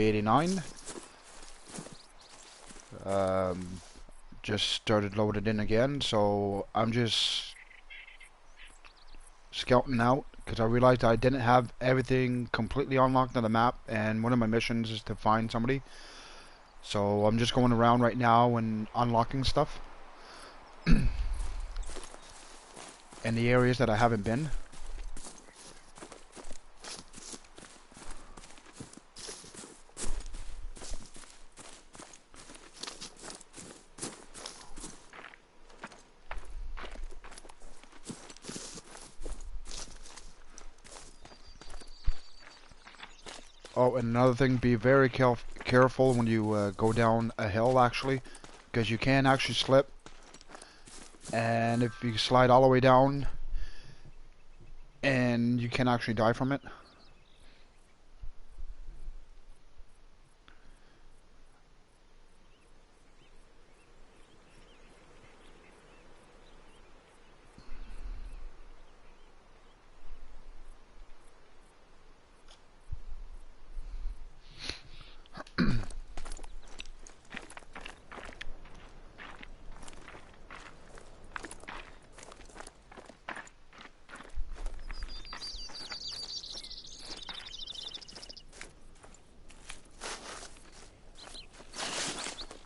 89. Just started loaded in again, so I'm just scouting out because I realized I didn't have everything completely unlocked on the map, and one of my missions is to find somebody. So I'm just going around right now and unlocking stuff in the areas that I haven't been. Oh, and another thing, be very careful when you go down a hill, actually, because you can actually slip, and if you slide all the way down, and you can actually die from it.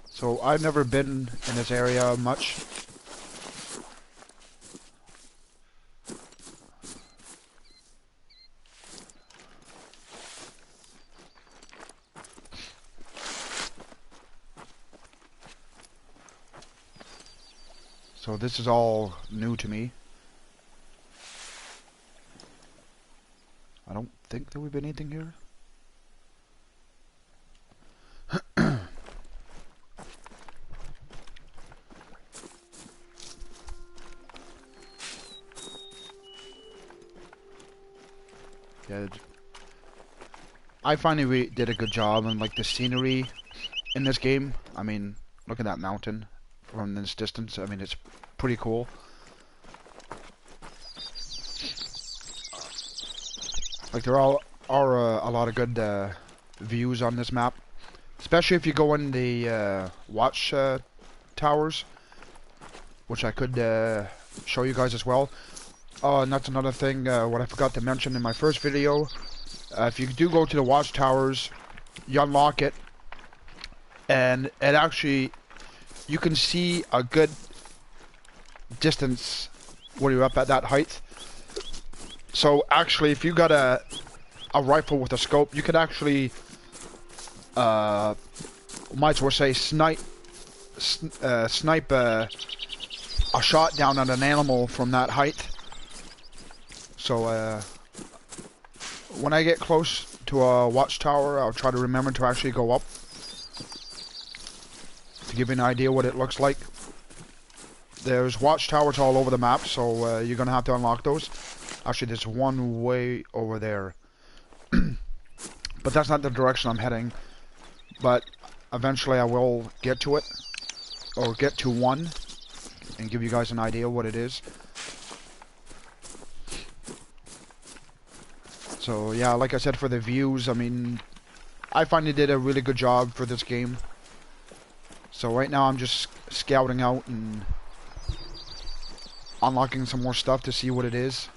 So I've never been in this area much. So this is all new to me. I don't think there would be anything here. Yeah, I finally did a good job on like the scenery in this game. I mean, look at that mountain from this distance. I mean, it's pretty cool. Like there are a lot of good views on this map, especially if you go in the watch towers, which I could show you guys as well. Oh, and that's another thing, what I forgot to mention in my first video. If you do go to the watchtowers, you unlock it, and it actually, you can see a good distance when you're up at that height. So actually, if you got a rifle with a scope, you could actually, might as well say, snipe a shot down at an animal from that height. So, when I get close to a watchtower, I'll try to remember to actually go up to give you an idea what it looks like. There's watchtowers all over the map, so you're going to have to unlock those. Actually, there's one way over there. But that's not the direction I'm heading. But eventually I will get to it, or get to one, and give you guys an idea what it is. So yeah, like I said, for the views, I mean, I finally did a really good job for this game. So right now I'm just scouting out and unlocking some more stuff to see what it is.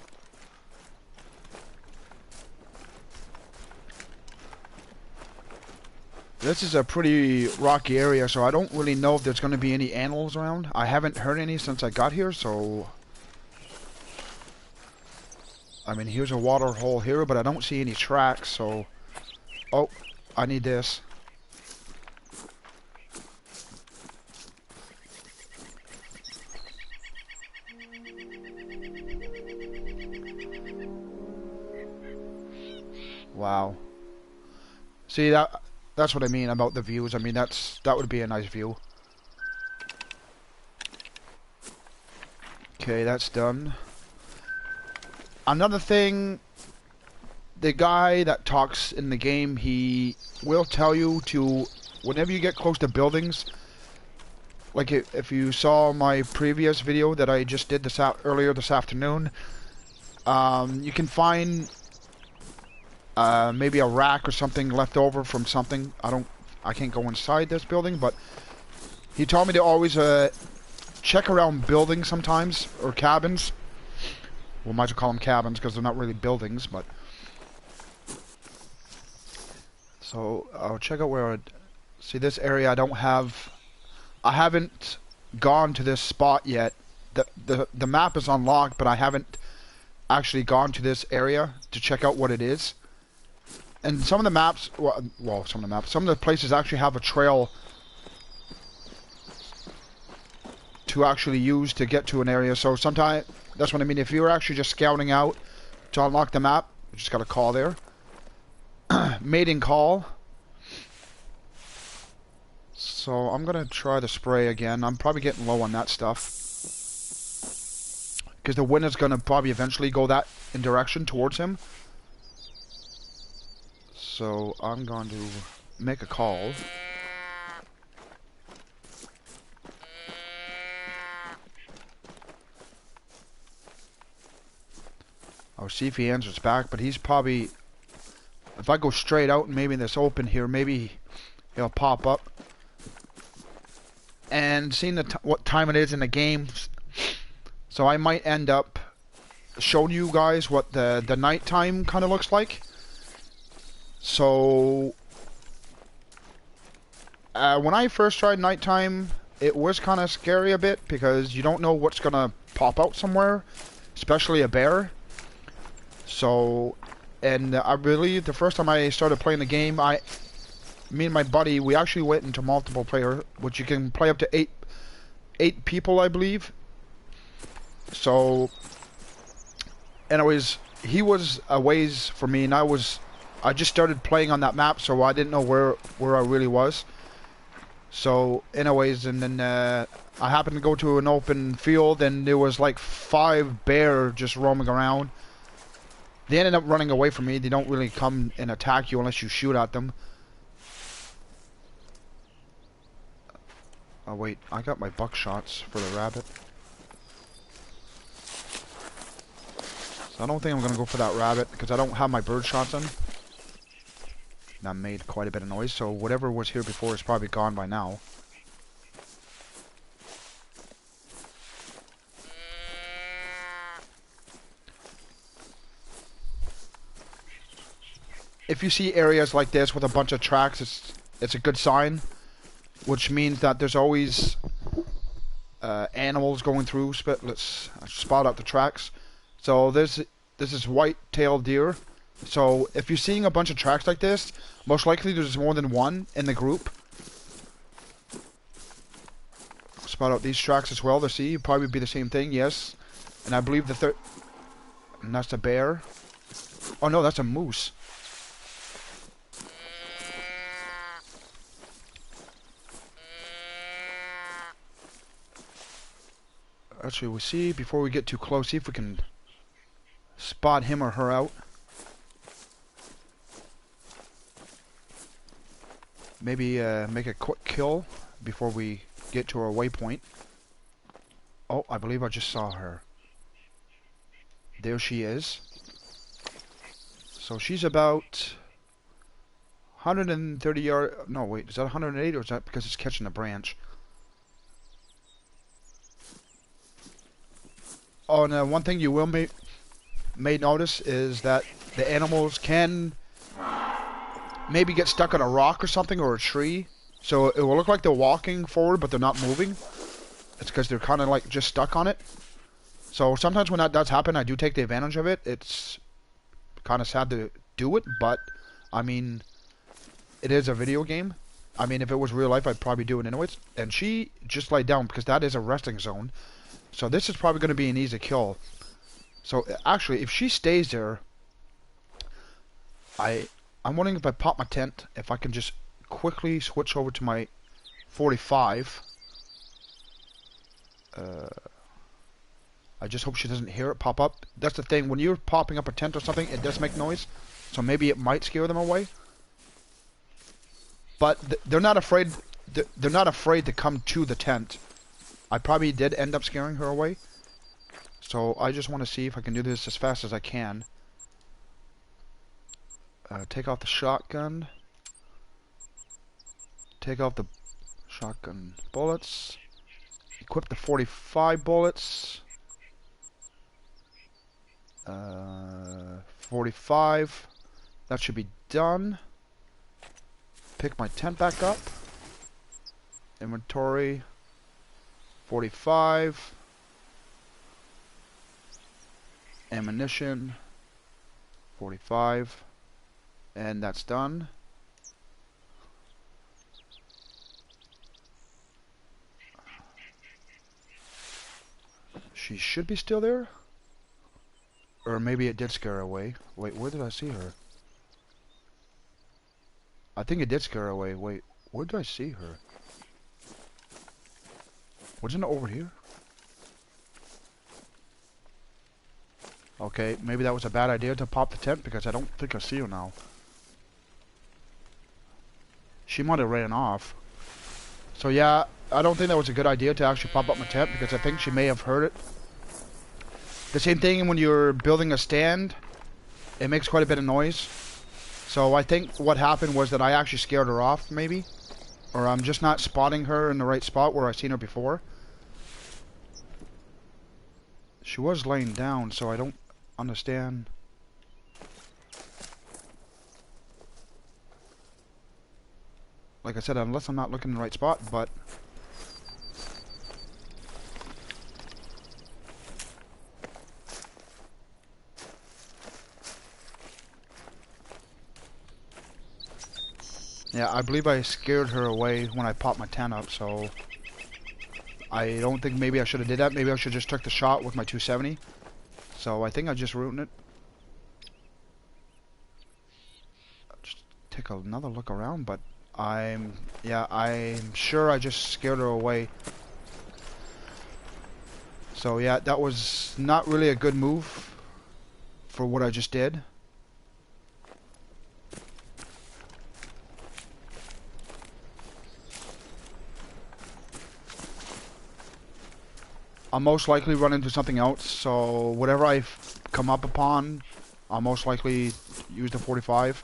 This is a pretty rocky area, so I don't really know if there's going to be any animals around. I haven't heard any since I got here, so... I mean, here's a water hole here, but I don't see any tracks, so... Oh, I need this. Wow. See, that's what I mean about the views. I mean, that would be a nice view. Okay, that's done. Another thing, the guy that talks in the game, he will tell you to, whenever you get close to buildings, like if you saw my previous video that I just did earlier this afternoon, you can find maybe a rack or something left over from something. I can't go inside this building, but he told me to always check around buildings sometimes, or cabins. We might as well call them cabins because they're not really buildings, but... So, I'll check out where see, this area I haven't gone to this spot yet. The map is unlocked, but I haven't actually gone to this area to check out what it is. And some of the maps, some of the places actually have a trail to actually use to get to an area. So sometimes, that's what I mean. If you're actually just scouting out to unlock the map, you just got a call there. Mating call. So I'm gonna try the spray again. I'm probably getting low on that stuff because the wind is gonna probably eventually go that in direction towards him. So I'm going to make a call. I'll see if he answers back, but he's probably... If I go straight out and maybe in this open here, maybe he'll pop up. And seeing what time it is in the game, so I might end up showing you guys what the nighttime kind of looks like. So when I first tried nighttime, it was kind of scary a bit because you don't know what's gonna pop out somewhere, especially a bear. So, and I believe the first time I started playing the game, me and my buddy, we actually went into multiple player, which you can play up to eight people, I believe. So, anyways, he was a ways from me, and I just started playing on that map, so I didn't know where I really was. So, anyways, and then I happened to go to an open field, and there was like 5 bears just roaming around. They ended up running away from me. They don't really come and attack you unless you shoot at them. Oh wait, I got my buckshots for the rabbit. So I don't think I'm gonna go for that rabbit because I don't have my bird shots in. That made quite a bit of noise, so whatever was here before is probably gone by now. If you see areas like this with a bunch of tracks, it's a good sign, which means that there's always animals going through. Let's spot out the tracks. So this is white-tailed deer. So if you're seeing a bunch of tracks like this, most likely there's more than one in the group. Spot out these tracks as well to see. Probably be the same thing, yes. And I believe the third... And that's a bear. Oh no, that's a moose. Actually, we'll see, before we get too close, see if we can spot him or her out. Maybe make a quick kill before we get to our waypoint. Oh, I believe I just saw her. There she is. So she's about 130 yards. No, wait, is that 108 or is that because it's catching a branch? Oh, and one thing you will may notice is that the animals can maybe get stuck on a rock or something, or a tree. So it will look like they're walking forward, but they're not moving. It's because they're kind of like just stuck on it. So sometimes when that does happen, I do take the advantage of it. It's kind of sad to do it, but I mean, it is a video game. I mean, if it was real life, I'd probably do it anyways. And she just laid down because that is a resting zone. So this is probably going to be an easy kill. So actually, if she stays there, I'm wondering if I pop my tent, if I can just quickly switch over to my 45. I just hope she doesn't hear it pop up. That's the thing, when you're popping up a tent or something, it does make noise. So maybe it might scare them away. But they're not afraid. They're not afraid to come to the tent. I probably did end up scaring her away. So I just want to see if I can do this as fast as I can. Take off the shotgun. Take off the shotgun bullets. Equip the 45 bullets. 45. That should be done. Pick my tent back up. Inventory. 45. Ammunition. 45. And that's done. She should be still there. Or maybe it did scare her away. Wait, where did I see her? I think it did scare her away. Wait, where did I see her? Wasn't it over here? Okay, maybe that was a bad idea to pop the tent because I don't think I see her now. She might have ran off. So yeah, I don't think that was a good idea to actually pop up my tent because I think she may have heard it. The same thing when you're building a stand, it makes quite a bit of noise. So I think what happened was that I actually scared her off, maybe. Or I'm just not spotting her in the right spot where I've seen her before. She was laying down, so I don't understand. Like I said, unless I'm not looking in the right spot, but... Yeah, I believe I scared her away when I popped my tent up, so... I don't think maybe I should have did that. Maybe I should just took the shot with my 270. So I think I just ruined it. Just take another look around, but I'm sure I just scared her away. So yeah, that was not really a good move for what I just did. I'll most likely run into something else, so whatever I come up upon, I'll most likely use the 45.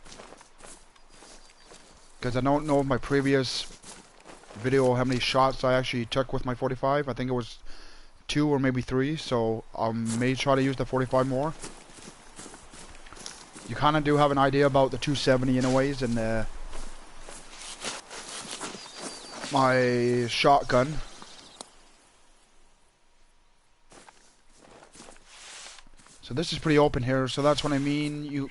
Because I don't know if my previous video how many shots I actually took with my 45. I think it was 2 or maybe 3, so I may try to use the 45 more. You kind of do have an idea about the 270 anyways, and my shotgun. So this is pretty open here, so that's what I mean. You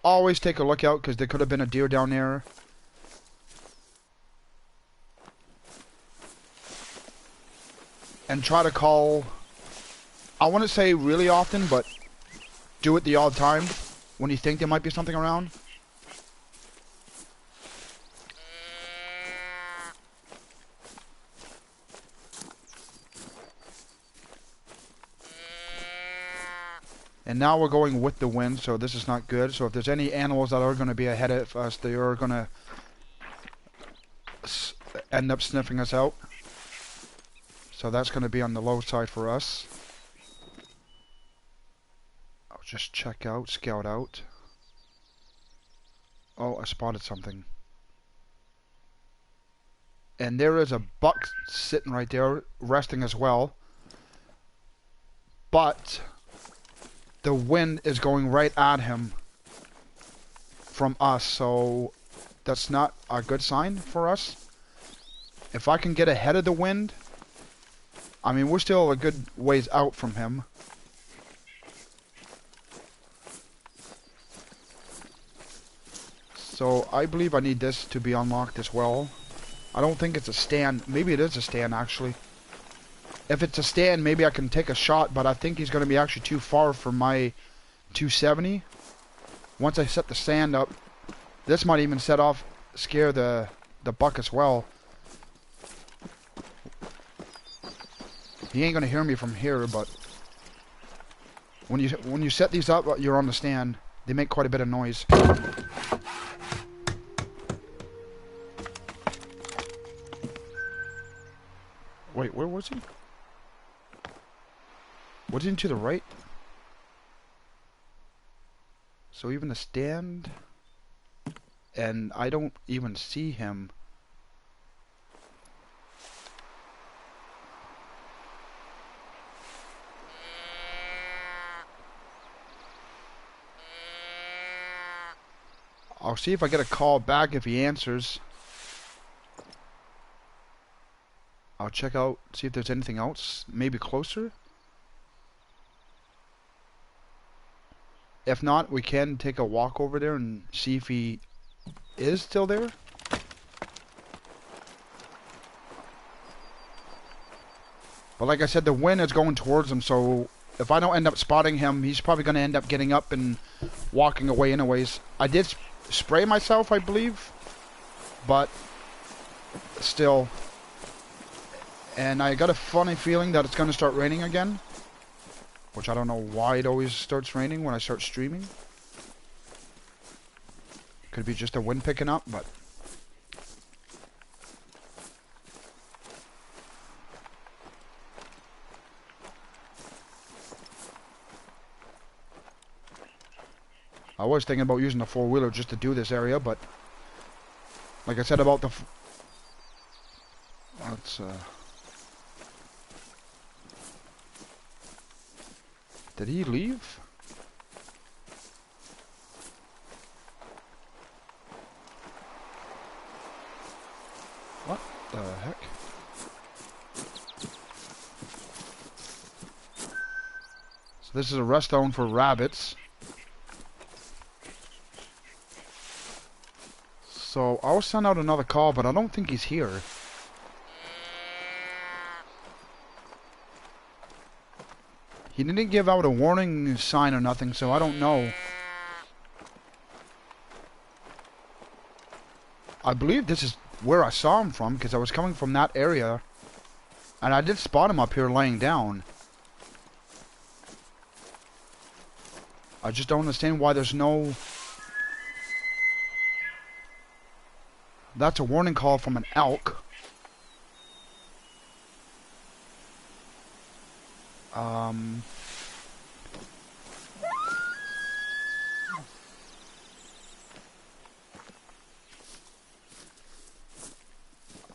always take a look out, because there could have been a deer down there. And try to call, I wouldn't say really often, but do it the odd time when you think there might be something around. And now we're going with the wind, so this is not good. So if there's any animals that are going to be ahead of us, they are going to end up sniffing us out. So that's going to be on the low side for us. I'll just check out, scout out. Oh, I spotted something. And there is a buck sitting right there, resting as well. But the wind is going right at him from us, so that's not a good sign for us. If I can get ahead of the wind, I mean, we're still a good ways out from him. So I believe I need this to be unlocked as well. I don't think it's a stand. Maybe it is a stand, actually. If it's a stand, maybe I can take a shot, but I think he's going to be actually too far for my 270. Once I set the stand up, this might even scare the buck as well. He ain't going to hear me from here, but when you set these up, you're on the stand. They make quite a bit of noise. Wait, where was he? Was he to the right? So even the stand and I don't even see him. I'll see if I get a call back if he answers. I'll check out, see if there's anything else, maybe closer. If not, we can take a walk over there and see if he is still there. But like I said, the wind is going towards him, so if I don't end up spotting him, he's probably going to end up getting up and walking away anyways. I did spray myself, I believe, but still. And I got a funny feeling that it's going to start raining again, which I don't know why it always starts raining when I start streaming. Could be just the wind picking up, but I was thinking about using the four-wheeler just to do this area, but like I said about the let's did he leave? What the heck? So this is a rest zone for rabbits. So I'll send out another call, but I don't think he's here. He didn't give out a warning sign or nothing, so I don't know. I believe this is where I saw him from, because I was coming from that area. And I did spot him up here laying down. I just don't understand why there's no... That's a warning call from an elk.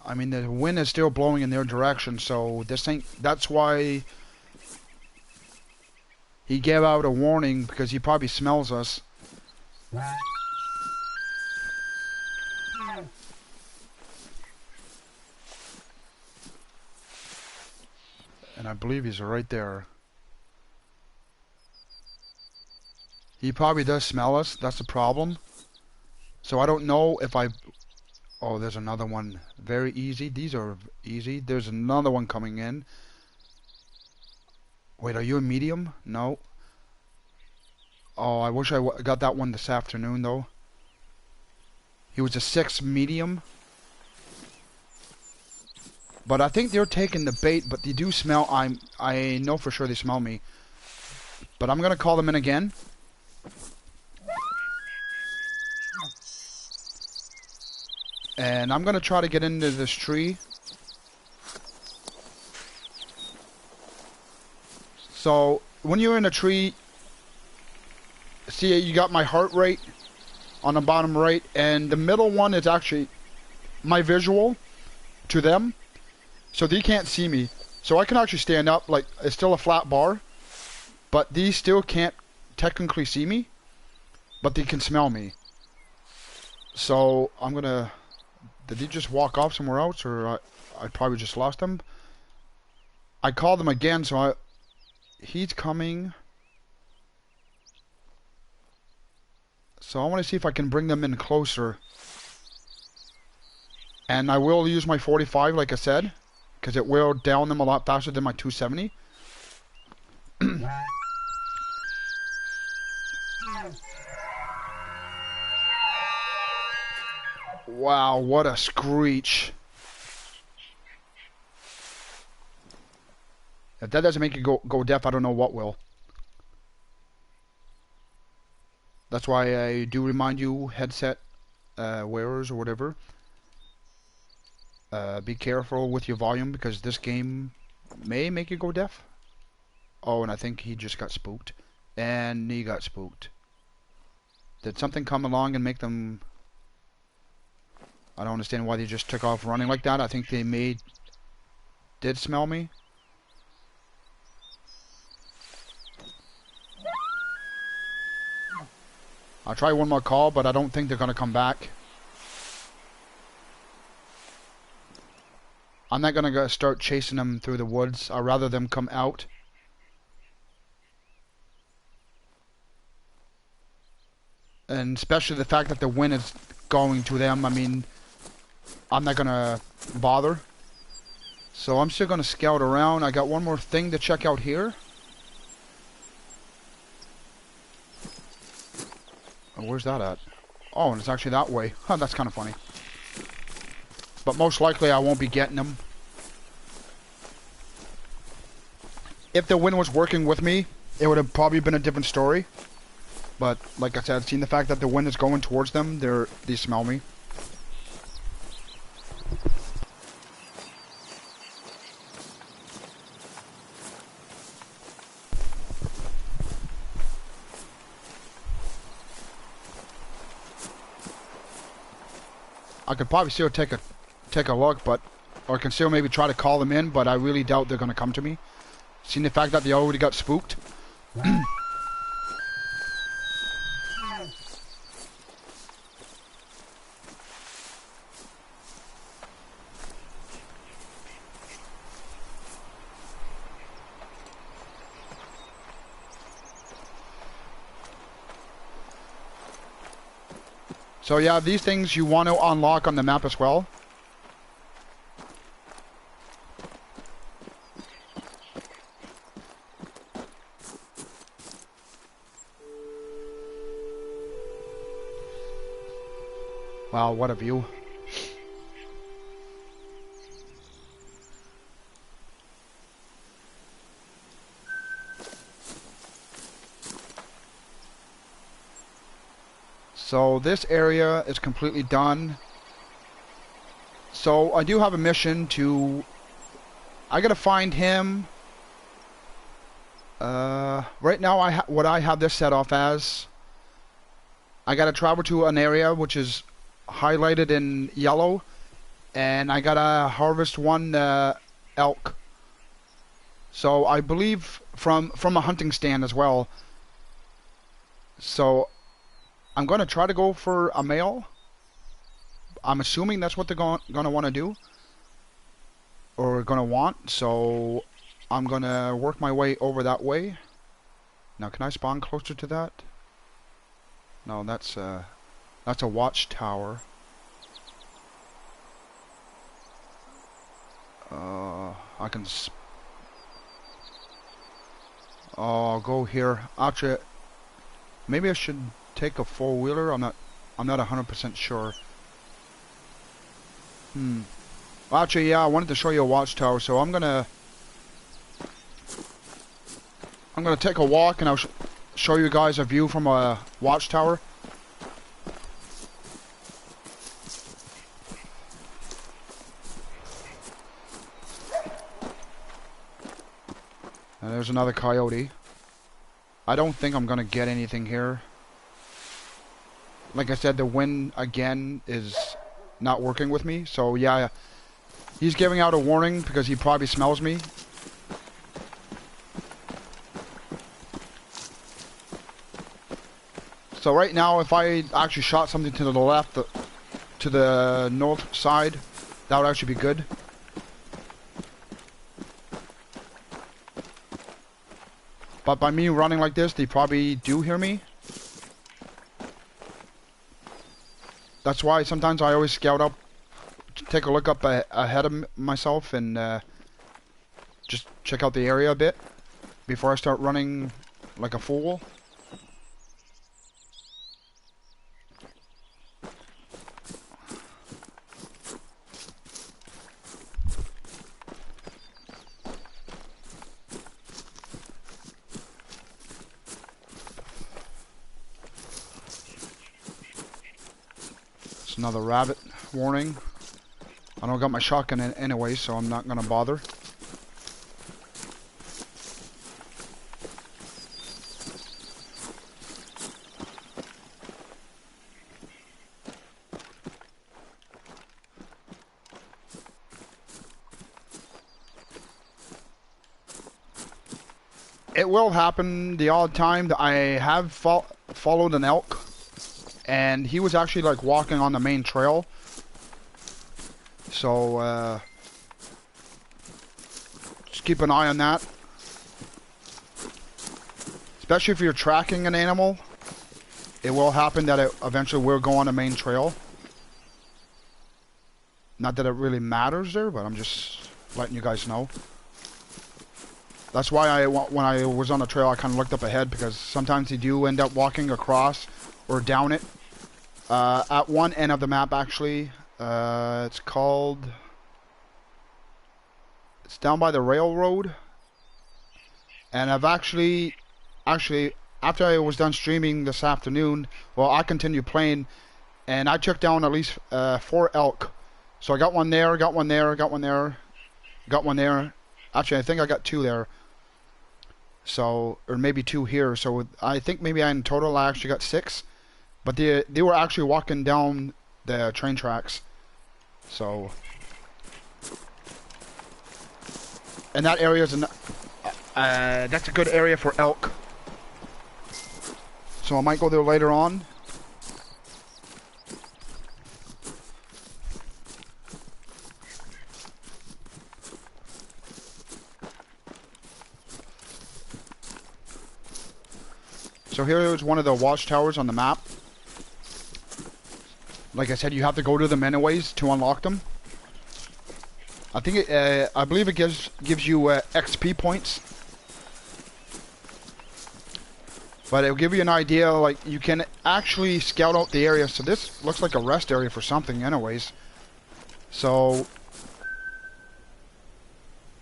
I mean, the wind is still blowing in their direction, so this ain't... That's why he gave out a warning, because he probably smells us. And I believe he's right there. He probably does smell us. That's the problem. So I don't know if I... Oh, there's another one. Very easy. These are easy. There's another one coming in. Wait, are you a medium? No. Oh, I wish I got that one this afternoon, though. He was a 6 medium. But I think they're taking the bait, but they do smell... I know for sure they smell me. But I'm going to call them in again. And I'm going to try to get into this tree. So, when you're in a tree... See, you got my heart rate on the bottom right. And the middle one is actually my visual to them. So they can't see me. So I can actually stand up, like, it's still a flat bar. But these still can't technically see me. But they can smell me. So I'm gonna... Did he just walk off somewhere else, or I probably just lost him? I called him again, so he's coming. So I want to see if I can bring them in closer. And I will use my 45, like I said, because it will down them a lot faster than my 270. Wow, what a screech. If that doesn't make you go deaf, I don't know what will. That's why I do remind you, headset wearers or whatever. Be careful with your volume, because this game may make you go deaf. Oh, and I think he just got spooked. And he got spooked. Did something come along and make them... I don't understand why they just took off running like that. I think they did smell me. I'll try one more call, but I don't think they're going to come back. I'm not going to start chasing them through the woods. I'd rather them come out. And especially the fact that the wind is going to them. I mean, I'm not going to bother. So I'm still going to scout around. I got one more thing to check out here. Oh, where's that at? Oh, and it's actually that way. Huh, that's kind of funny. But most likely I won't be getting them. If the wind was working with me, it would have probably been a different story. But like I said, seeing the fact that the wind is going towards them, they smell me. I could probably still take a look, but or I can still maybe try to call them in, but I really doubt they're gonna come to me. Seeing the fact that they already got spooked. So yeah, these things you want to unlock on the map as well. Wow, what a view. So this area is completely done. So I do have a mission to... I gotta find him. Right now what I have this set off as... I gotta travel to an area which is highlighted in yellow. And I gotta harvest one elk. So I believe from a hunting stand as well. So... I'm going to try to go for a male. I'm assuming that's what they're going to want to do. Or going to want. So I'm going to work my way over that way. Now can I spawn closer to that? No, that's a watchtower. I can... Oh, I'll go here. Actually, maybe I should... take a four-wheeler. I'm not 100% sure. Well, actually, yeah, I wanted to show you a watchtower, so I'm gonna take a walk and I'll show you guys a view from a watchtower. And there's another coyote. I don't think I'm gonna get anything here. Like I said, the wind, again, is not working with me. So, yeah, he's giving out a warning because he probably smells me. So right now, if I actually shot something to the left, to the north side, that would actually be good. But by me running like this, they probably do hear me. That's why sometimes I always scout up, take a look up ahead of myself and just check out the area a bit before I start running like a fool. It's another rabbit warning. I don't got my shotgun in anyway, so I'm not gonna bother. it will happen the odd time that I have followed an elk, and he was actually like walking on the main trail. So just keep an eye on that. Especially if you're tracking an animal, it will happen that it eventually will go on the main trail. Not that it really matters there, but I'm just letting you guys know. That's why when I was on the trail, I kind of looked up ahead, because sometimes they do end up walking across or down it. At one end of the map, actually, it's down by the railroad. And I've actually, after I was done streaming this afternoon, well, I continued playing, and I took down at least 4 elk. So I got one there, got one there, got one there, got one there. Actually, I think I got 2 there. So, or maybe 2 here. So I think maybe in total I actually got 6. But they were actually walking down the train tracks. So, and that area is that's a good area for elk. So I might go there later on. So here is one of the watchtowers on the map. Like I said, you have to go to them anyways to unlock them. I think I believe it gives you XP points. But it'll give you an idea, like, you can actually scout out the area. So this looks like a rest area for something anyways. So,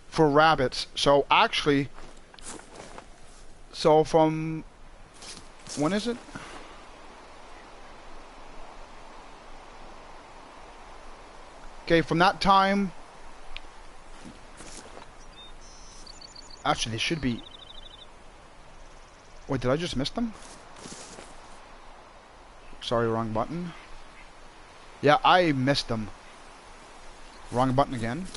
for rabbits. So actually, so from, when is it? Okay, from that time, actually they should be, wait, did I just miss them? Sorry, wrong button. Yeah, I missed them. Wrong button again.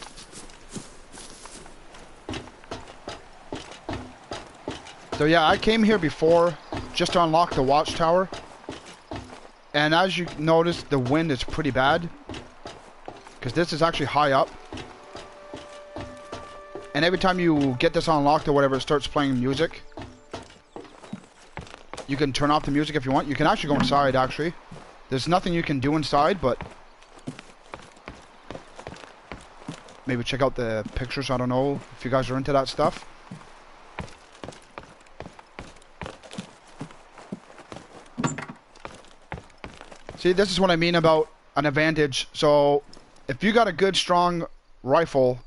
So yeah, I came here before just to unlock the watchtower. And as you notice, the wind is pretty bad, because this is actually high up. And every time you get this unlocked or whatever, it starts playing music. You can turn off the music if you want. You can actually go inside, actually. There's nothing you can do inside, but maybe check out the pictures. I don't know if you guys are into that stuff. See, this is what I mean about an advantage. So, if you got a good, strong rifle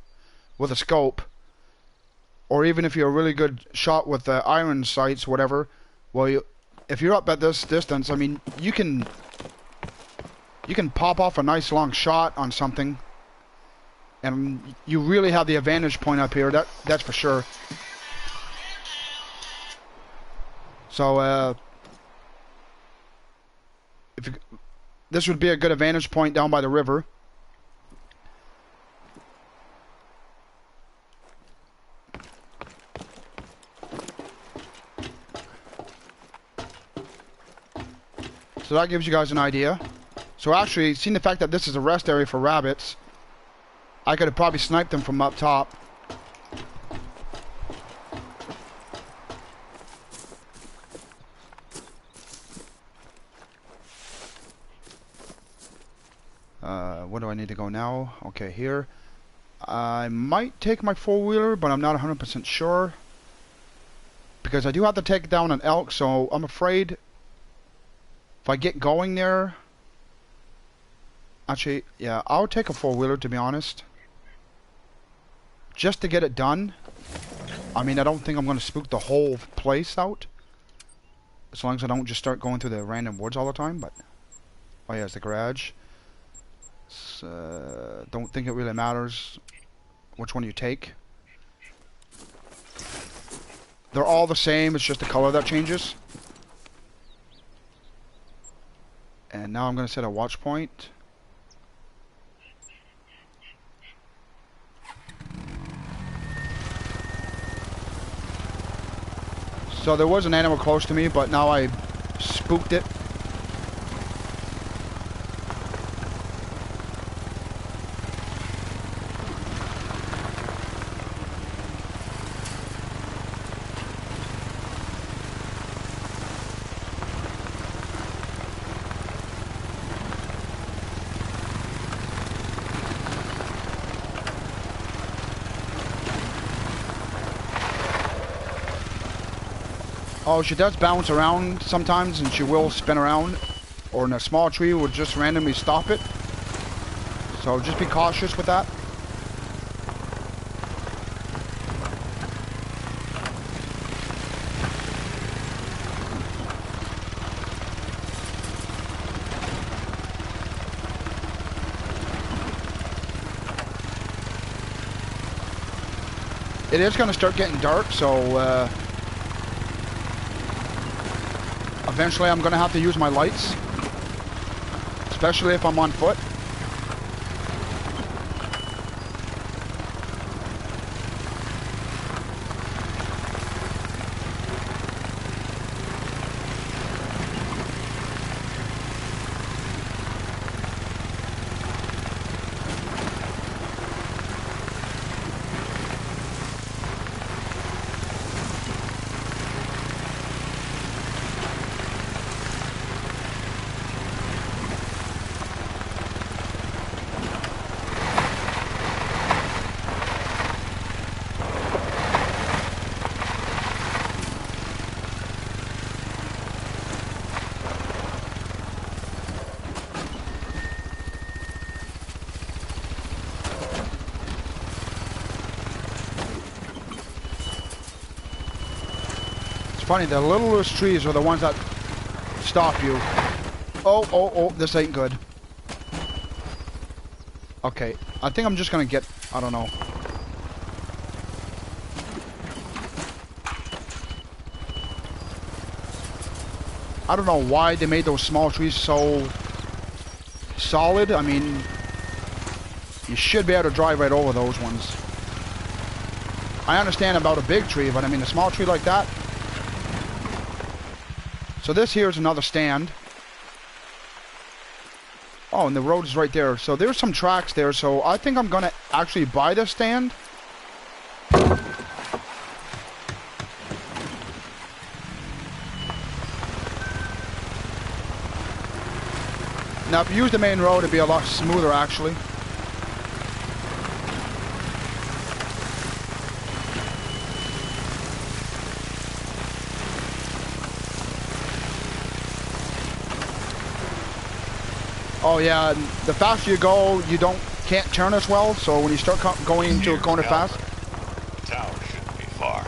with a scope, or even if you're a really good shot with the iron sights, whatever, well, if you're up at this distance, I mean, you can pop off a nice long shot on something, and you really have the advantage point up here. That's for sure. So, this would be a good advantage point down by the river. So that gives you guys an idea. So actually, seeing the fact that this is a rest area for rabbits, I could have probably sniped them from up top. Where do I need to go now? Okay, here. I might take my four-wheeler, but I'm not 100% sure, because I do have to take down an elk, so I'm afraid if I get going there, actually, yeah, I'll take a four-wheeler, to be honest, just to get it done. I mean, I don't think I'm going to spook the whole place out, as long as I don't just start going through the random woods all the time. But oh yeah, it's the garage. Don't think it really matters which one you take. They're all the same, it's just the color that changes. And now I'm going to set a watch point. So there was an animal close to me, but now I spooked it. Oh, she does bounce around sometimes, and she will spin around. Or in a small tree will just randomly stop it. So just be cautious with that. It is going to start getting dark, so eventually I'm going to have to use my lights, especially if I'm on foot. Funny, the littlest trees are the ones that stop you. Oh, this ain't good. Okay, I think I'm just gonna get, I don't know. I don't know why they made those small trees so solid. I mean, you should be able to drive right over those ones. I understand about a big tree, but I mean a small tree like that. So this here is another stand. Oh, and the road is right there. So there's some tracks there. So I think I'm going to actually buy this stand. Now, if you use the main road, it'd be a lot smoother, actually. Oh yeah, the faster you go, you can't turn as well. So when you start going into a corner fast, the tower shouldn't be far.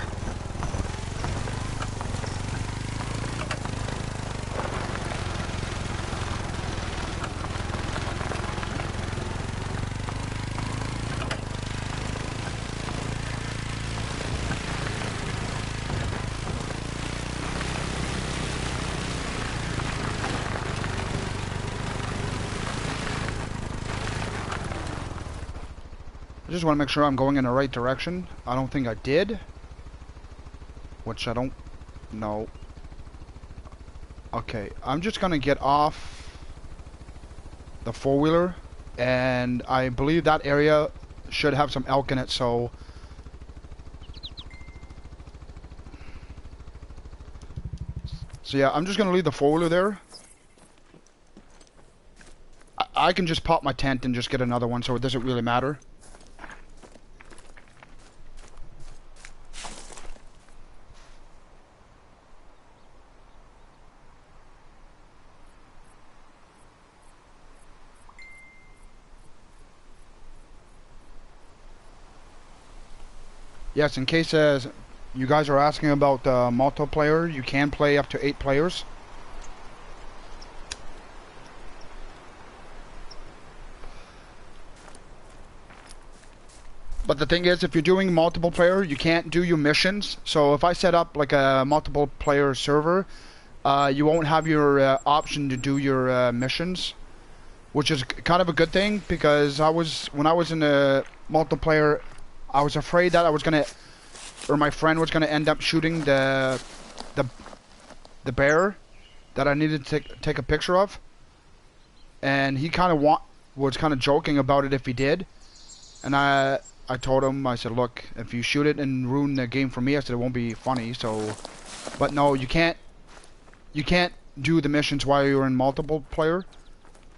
I just want to make sure I'm going in the right direction. I don't think I did. Which I don't know. Okay, I'm just going to get off the four-wheeler. And I believe that area should have some elk in it, so... So yeah, I'm just going to leave the four-wheeler there. I can just pop my tent and just get another one, so it doesn't really matter. Yes, in case you guys are asking about multiplayer, you can play up to 8 players. But the thing is, if you're doing multiple player, you can't do your missions. So if I set up like a multiple player server, you won't have your option to do your missions, which is kind of a good thing, because when I was in the multiplayer, I was afraid that I was gonna, or my friend was gonna end up shooting the the bear that I needed to take a picture of, and he kind of was kind of joking about it if he did, and I told him, I said, look, if you shoot it and ruin the game for me, I said it won't be funny. So, but no, you can't do the missions while you're in multiple player.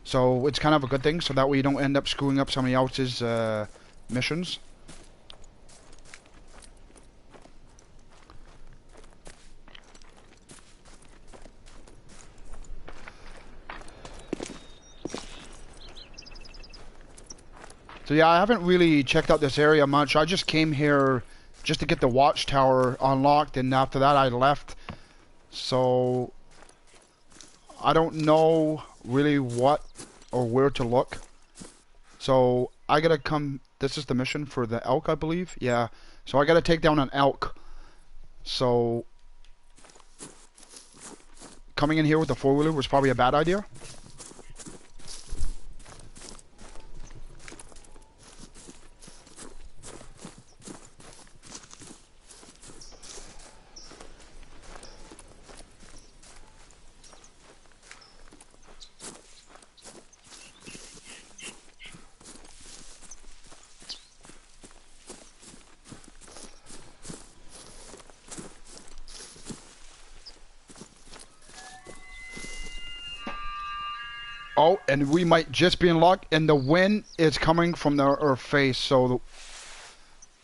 So it's kind of a good thing, so that way you don't end up screwing up somebody else's missions. So yeah, I haven't really checked out this area much. I just came here just to get the watchtower unlocked, and after that I left. So I don't know really what or where to look. So I gotta come. This is the mission for the elk, I believe. Yeah. So I gotta take down an elk. So coming in here with a four-wheeler was probably a bad idea. Oh, and we might just be in luck, and the wind is coming from our face, so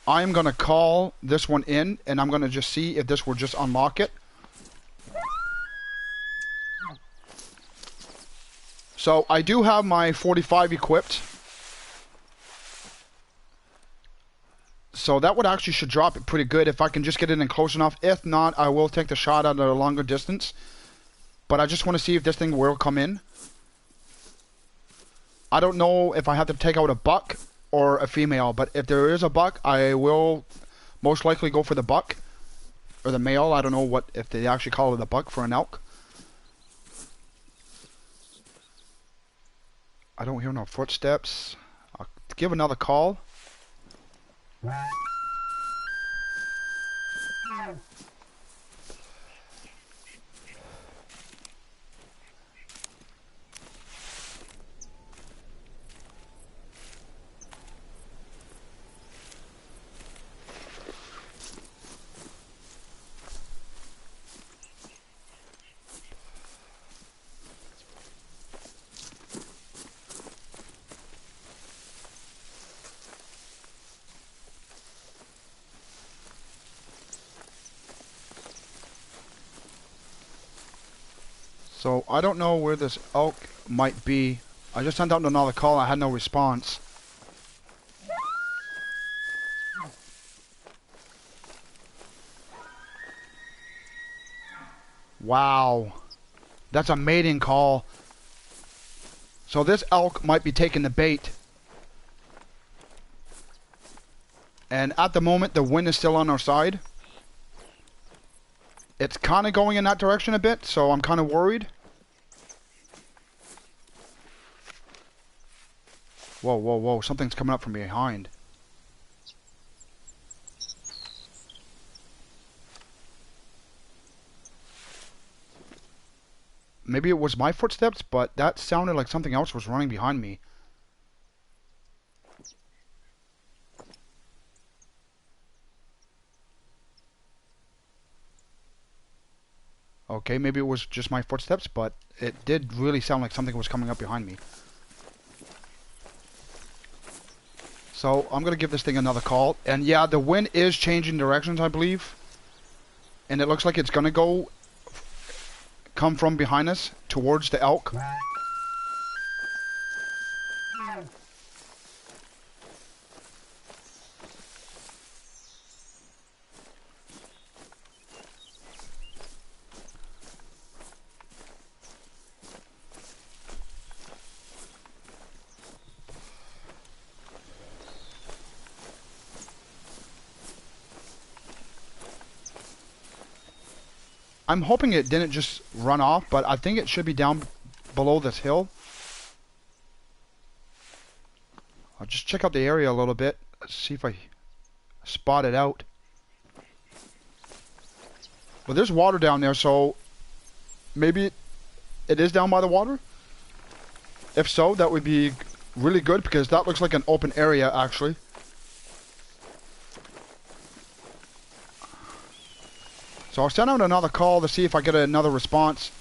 I'm going to call this one in, and I'm going to just see if this will just unlock it. So I do have my 45 equipped. So that would actually should drop it pretty good if I can just get it in close enough. If not, I will take the shot at a longer distance. But I just want to see if this thing will come in. I don't know if I have to take out a buck or a female, but if there is a buck, I will most likely go for the buck. Or the male, I don't know if they actually call it a buck for an elk. I don't hear no footsteps. I'll give another call. So I don't know where this elk might be. I just sent out another call. I had no response. Wow. That's a mating call. So this elk might be taking the bait. And at the moment, the wind is still on our side. It's kind of going in that direction a bit, so I'm kind of worried. Whoa, whoa, whoa. Something's coming up from behind. Maybe it was my footsteps, but that sounded like something else was running behind me. Okay, maybe it was just my footsteps, but it did really sound like something was coming up behind me. So I'm going to give this thing another call. And yeah, the wind is changing directions, I believe. And it looks like it's going to come from behind us towards the elk. I'm hoping it didn't just run off, but I think it should be down below this hill. I'll just check out the area a little bit, see if I spot it out. But there's water down there, so maybe it is down by the water? If so, that would be really good because that looks like an open area, actually. So I'll send out another call to see if I get another response.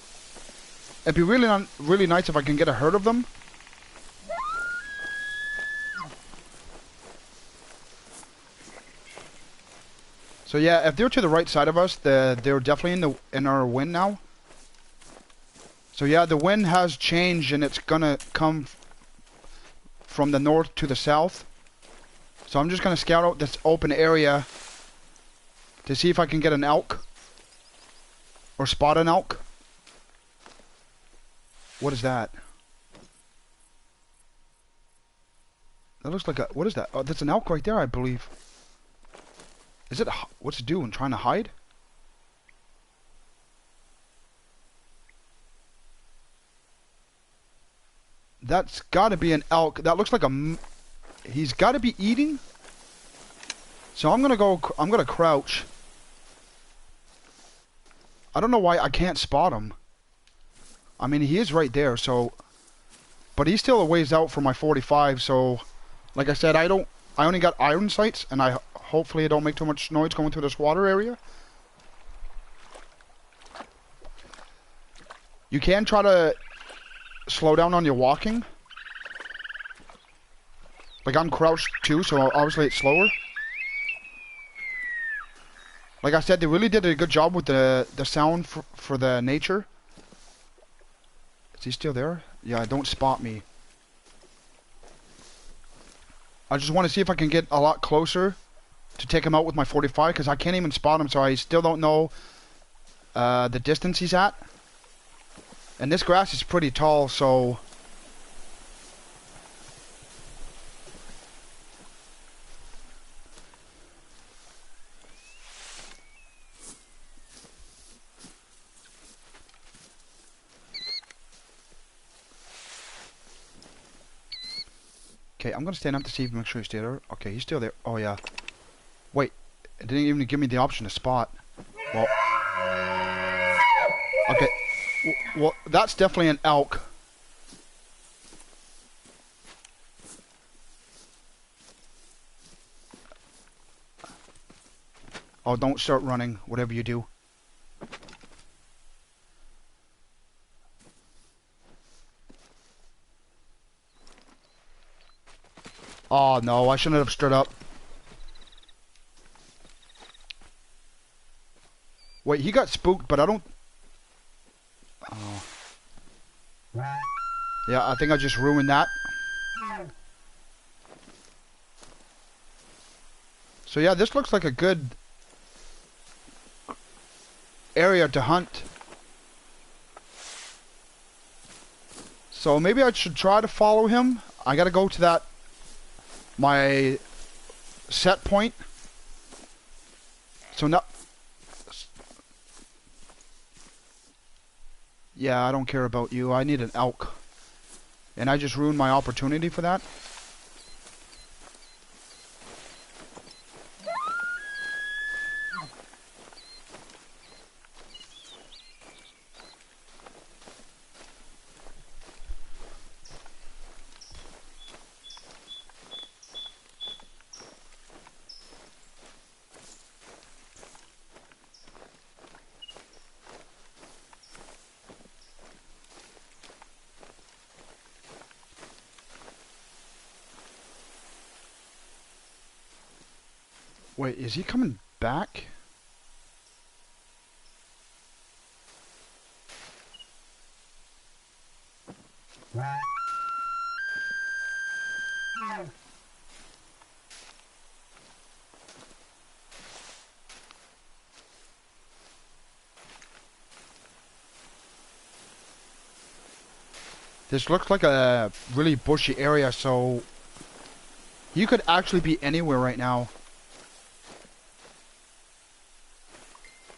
It'd be really nice if I can get a herd of them. So yeah, if they're to the right side of us, they're definitely in our wind now. So yeah, the wind has changed and it's gonna come from the north to the south. So I'm just gonna scout out this open area to see if I can get an elk. Or spot an elk. What is that? That looks like a... What is that? Oh, that's an elk right there, I believe. Is it... What's it doing? Trying to hide? That's gotta be an elk. That looks like a... He's gotta be eating. So I'm gonna go... I'm gonna crouch. I don't know why I can't spot him. I mean, he is right there, so... But he's still a ways out from my 45, so... Like I said, I only got iron sights, and hopefully I don't make too much noise going through this water area. You can try to slow down on your walking. Like, I'm crouched too, so obviously it's slower. Like I said, they really did a good job with the sound for the nature. Is he still there? Yeah, don't spot me. I just want to see if I can get a lot closer to take him out with my 45, because I can't even spot him, so I still don't know the distance he's at. And this grass is pretty tall, so... Okay, I'm gonna stand up to see if make sure he's still there. Okay, he's still there. Oh yeah. Wait, it didn't even give me the option to spot. Well. Okay. Well, that's definitely an elk. Oh, don't start running, whatever you do. Oh no, I shouldn't have stood up. Wait, he got spooked, but I don't... Oh. Yeah, I think I just ruined that. So yeah, this looks like a good area to hunt. So maybe I should try to follow him. I gotta go to that... my set point. So now... Yeah, I don't care about you. I need an elk. And I just ruined my opportunity for that. Wait, is he coming back? This looks like a really bushy area, so you could actually be anywhere right now.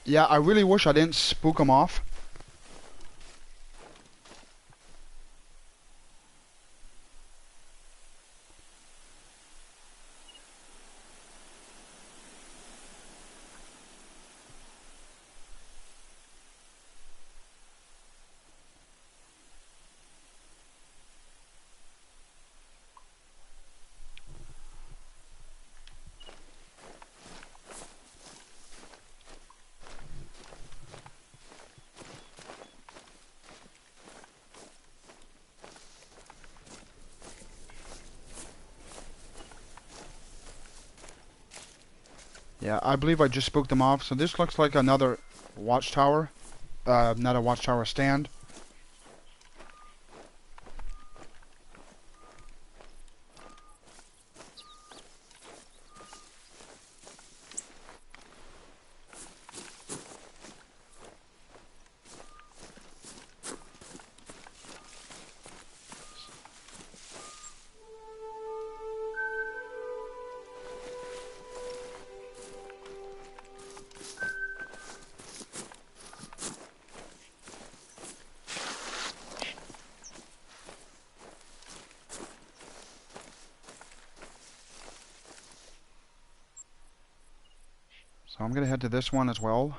Yeah, I really wish I didn't spook him off. Yeah, I believe I just spooked them off. So this looks like another watchtower. Not a watchtower stand. So I'm gonna head to this one as well.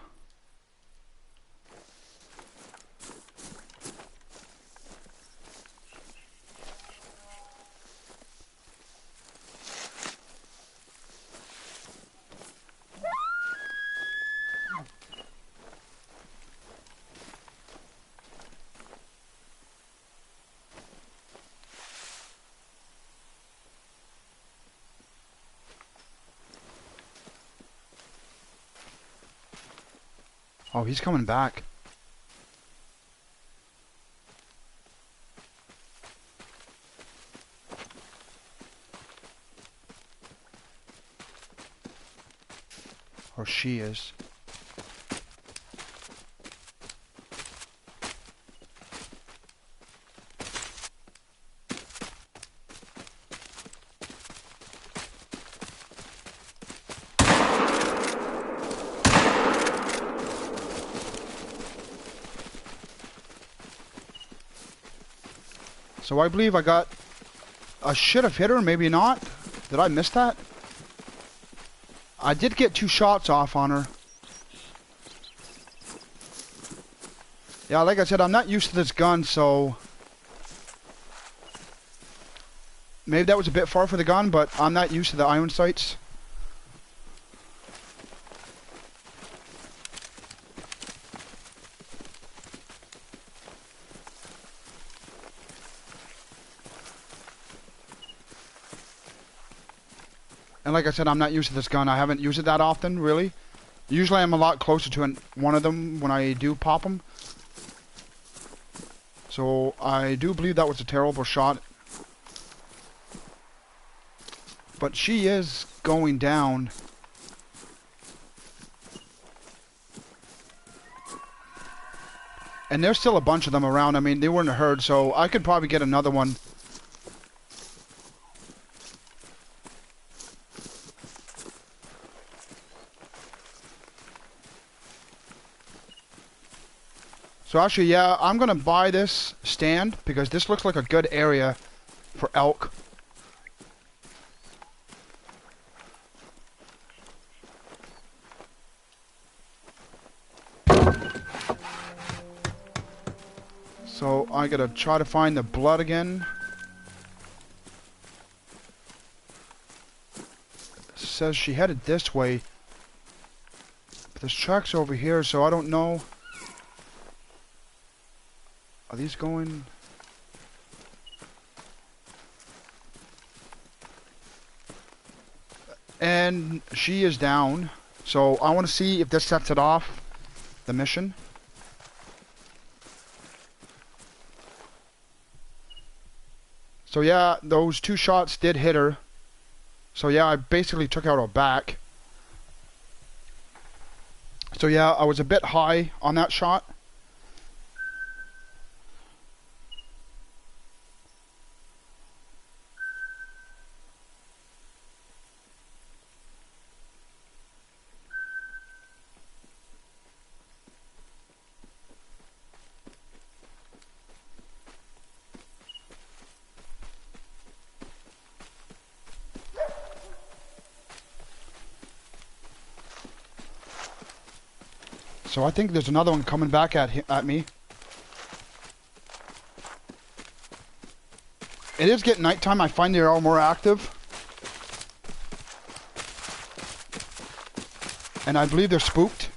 Oh, he's coming back. Or she is. So I believe I got... I should have hit her, maybe not. Did I miss that? I did get 2 shots off on her. Yeah, like I said, I'm not used to this gun, so... Maybe that was a bit far for the gun, but I'm not used to the iron sights. And like I said, I'm not used to this gun. I haven't used it that often, really. Usually I'm a lot closer to one of them when I do pop them. So I do believe that was a terrible shot. But she is going down. And there's still a bunch of them around. I mean, they weren't a herd, so I could probably get another one. So actually, yeah, I'm going to buy this stand because this looks like a good area for elk. So I got to try to find the blood again. It says she headed this way. But there's tracks over here, so I don't know. Are these going... And she is down. So I want to see if this sets it off, the mission. So yeah, those 2 shots did hit her. So yeah, I basically took out her back. So yeah, I was a bit high on that shot. So I think there's another one coming back at me. It is getting nighttime. I find they're all more active. And I believe they're spooked.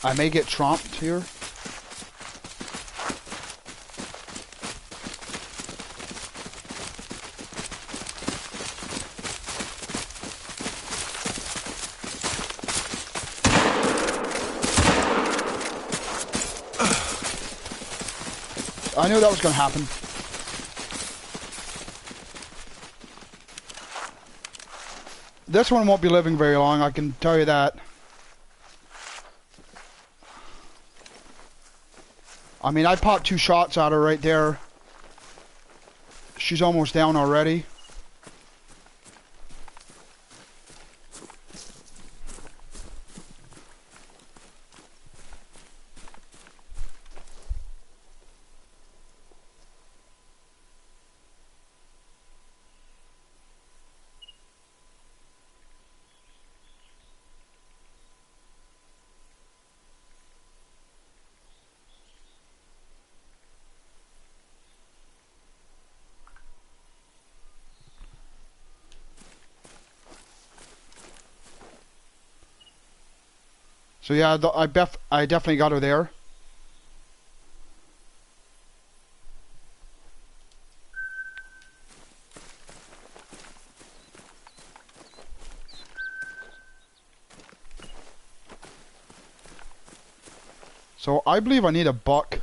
I may get tromped here. I knew that was going to happen. This one won't be living very long, I can tell you that. I mean, I popped 2 shots at her right there. She's almost down already. So yeah, I definitely got her there. So I believe I need a buck.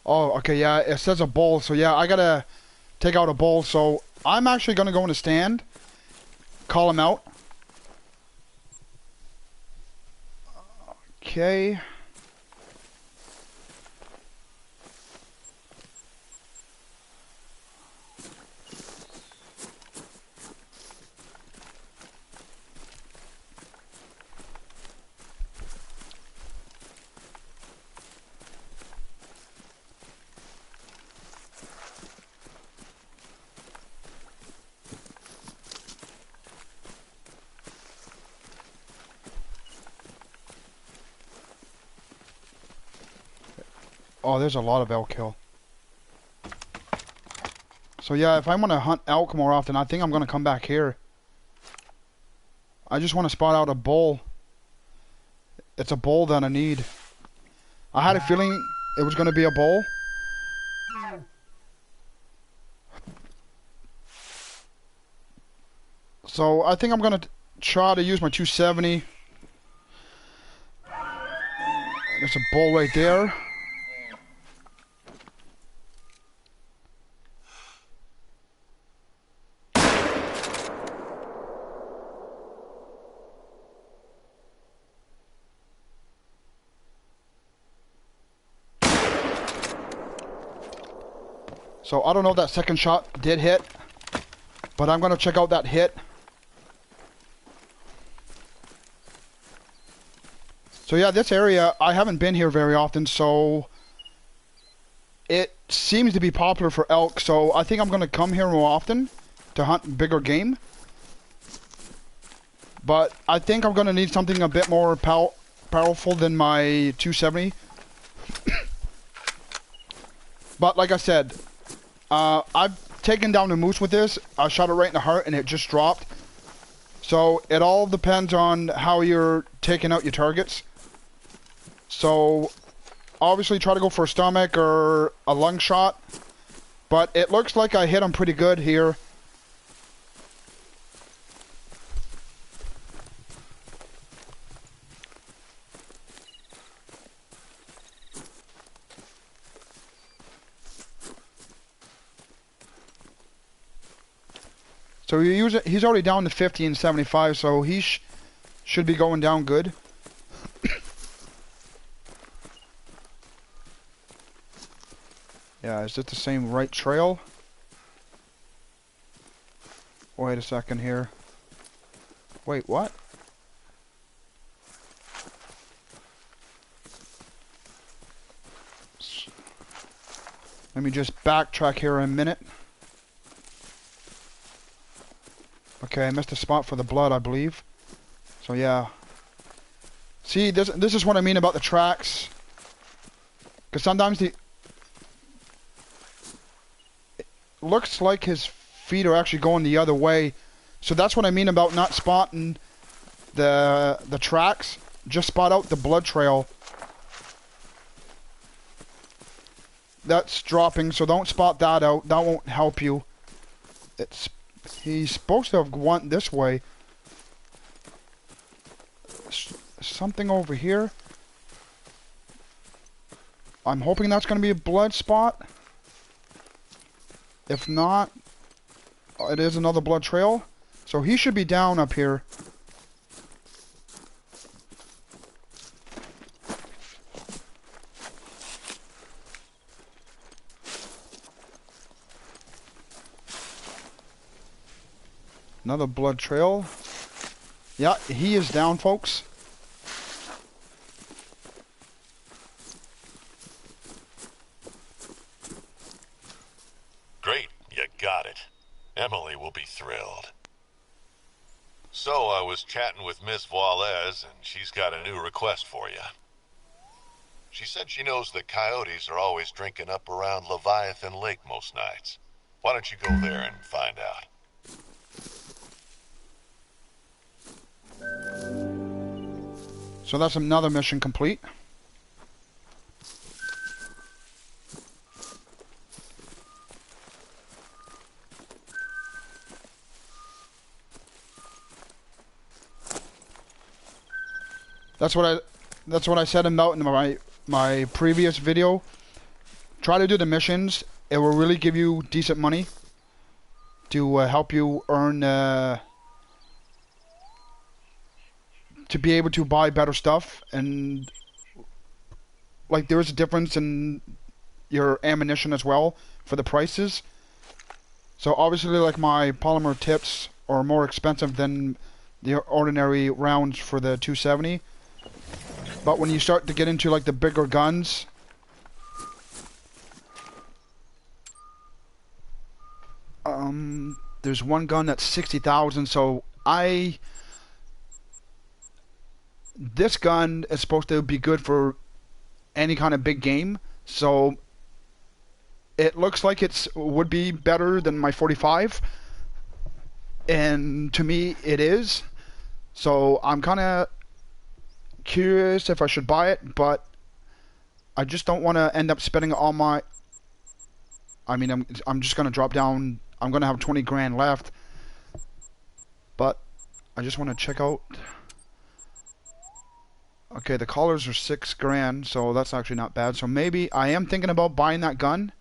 Oh, okay, yeah, it says a bull, so yeah, I gotta take out a bull, so I'm actually gonna go in a stand, call him out. Okay. Oh, there's a lot of elk kill. So yeah, if I want to hunt elk more often, I think I'm going to come back here. I just want to spot out a bull. It's a bull that I need. I had a feeling it was going to be a bull. So I think I'm going to try to use my 270. There's a bull right there. So I don't know if that second shot did hit, but I'm going to check out that hit. So yeah, this area, I haven't been here very often, so it seems to be popular for elk, so I think I'm going to come here more often to hunt bigger game. But I think I'm going to need something a bit more powerful than my 270. But like I said, I've taken down the moose with this. I shot it right in the heart and it just dropped. So it all depends on how you're taking out your targets. So obviously try to go for a stomach or a lung shot. But it looks like I hit him pretty good here. So he's already down to 50 and 75, so he should be going down good. Yeah, is it the same right trail? Wait a second here. Wait, what? Let me just backtrack here a minute. Okay, I missed a spot for the blood, I believe. So yeah. See, this is what I mean about the tracks. Because sometimes it looks like his feet are actually going the other way. So that's what I mean about not spotting the tracks. Just spot out the blood trail. That's dropping, so don't spot that out. That won't help you. He's supposed to have went this way. Something over here. I'm hoping that's going to be a blood spot. If not, it is another blood trail. So he should be down up here. Another blood trail. Yeah, he is down, folks. Great, you got it. Emily will be thrilled. So I was chatting with Miss Voilez, and she's got a new request for you. She said she knows that coyotes are always drinking up around Leviathan Lake most nights. Why don't you go there and find out? So that's another mission complete. That's what I said about in my previous video. Try to do the missions. It will really give you decent money to help you earn to be able to buy better stuff. And like there is a difference in your ammunition as well for the prices. So obviously like my polymer tips are more expensive than the ordinary rounds for the 270. But when you start to get into like the bigger guns, there's one gun that's 60,000. So this gun is supposed to be good for any kind of big game. So it looks like it would be better than my 45, and to me it is. So I'm kind of curious if I should buy it, but I just don't want to end up spending all my. I mean, I'm just gonna drop down. I'm gonna have 20 grand left, but I just want to check out. Okay, the collars are 6 grand, so that's actually not bad. So maybe I am thinking about buying that gun.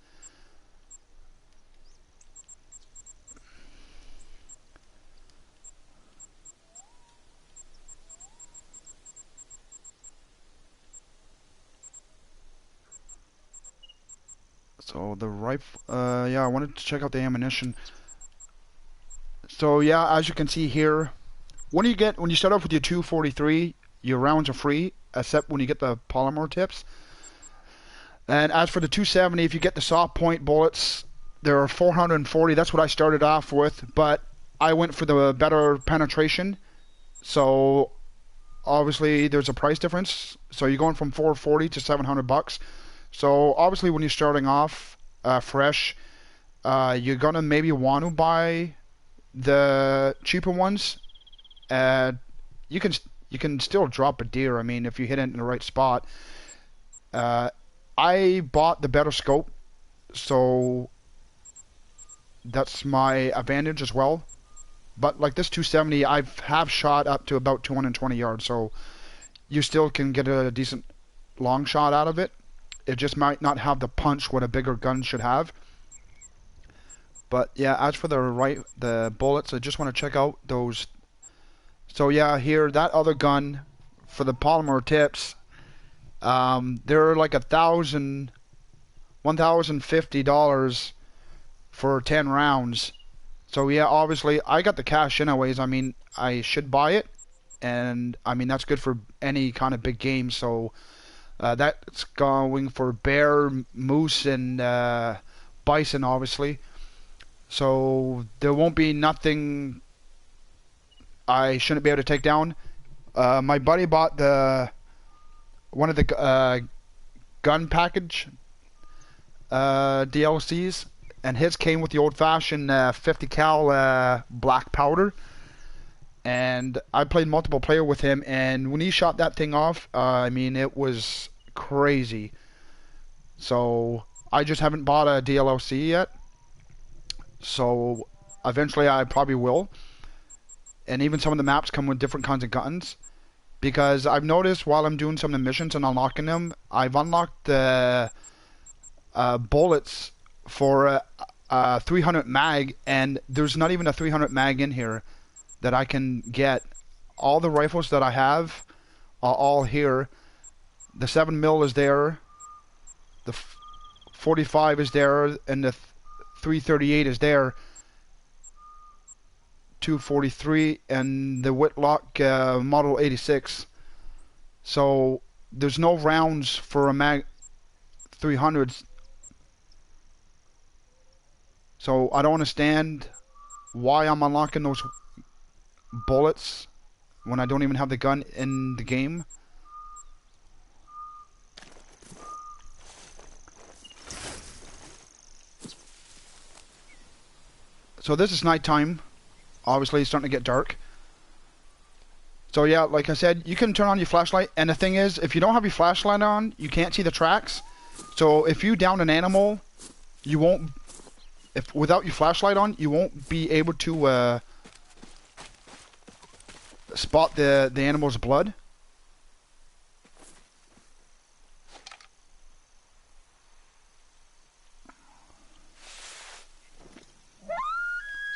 So the rifle, yeah, I wanted to check out the ammunition. So yeah, as you can see here, when you start off with your 243, your rounds are free, except when you get the polymer tips. And as for the 270, if you get the soft point bullets, there are 440. That's what I started off with, but I went for the better penetration. So obviously there's a price difference. So you're going from 440 to 700 bucks. So obviously when you're starting off fresh, you're gonna maybe want to buy the cheaper ones. You can still drop a deer. I mean, if you hit it in the right spot. I bought the better scope, so that's my advantage as well. But like this 270, I have shot up to about 220 yards, so you still can get a decent long shot out of it. It just might not have the punch what a bigger gun should have. But yeah, as for the bullets, I just want to check out those. So yeah, here that other gun for the polymer tips, they're like $1,050 for 10 rounds. So yeah, obviously I got the cash anyways. I mean, I should buy it, and I mean that's good for any kind of big game. So that's going for bear, moose, and bison, obviously. So there won't be nothing I shouldn't be able to take down. My buddy bought one of the gun package DLCs, and his came with the old-fashioned 50 cal black powder. And I played multiple player with him, and when he shot that thing off, I mean, it was crazy. So I just haven't bought a DLC yet. So eventually I probably will. And even some of the maps come with different kinds of guns. because I've noticed while I'm doing some of the missions and unlocking them, I've unlocked the bullets for 300 mag, and there's not even a 300 mag in here that I can get. All the rifles that I have are all here. The 7mm is there, the 45 is there, and the 338 is there. 243 and the Whitlock Model 86. So there's no rounds for a mag 300s. So I don't understand why I'm unlocking those bullets when I don't even have the gun in the game. So this is nighttime. Obviously it's starting to get dark. So yeah, like I said, you can turn on your flashlight, and the thing is, if you don't have your flashlight on, you can't see the tracks. So if you down an animal, you won't, if without your flashlight on, you won't be able to spot the animal's blood.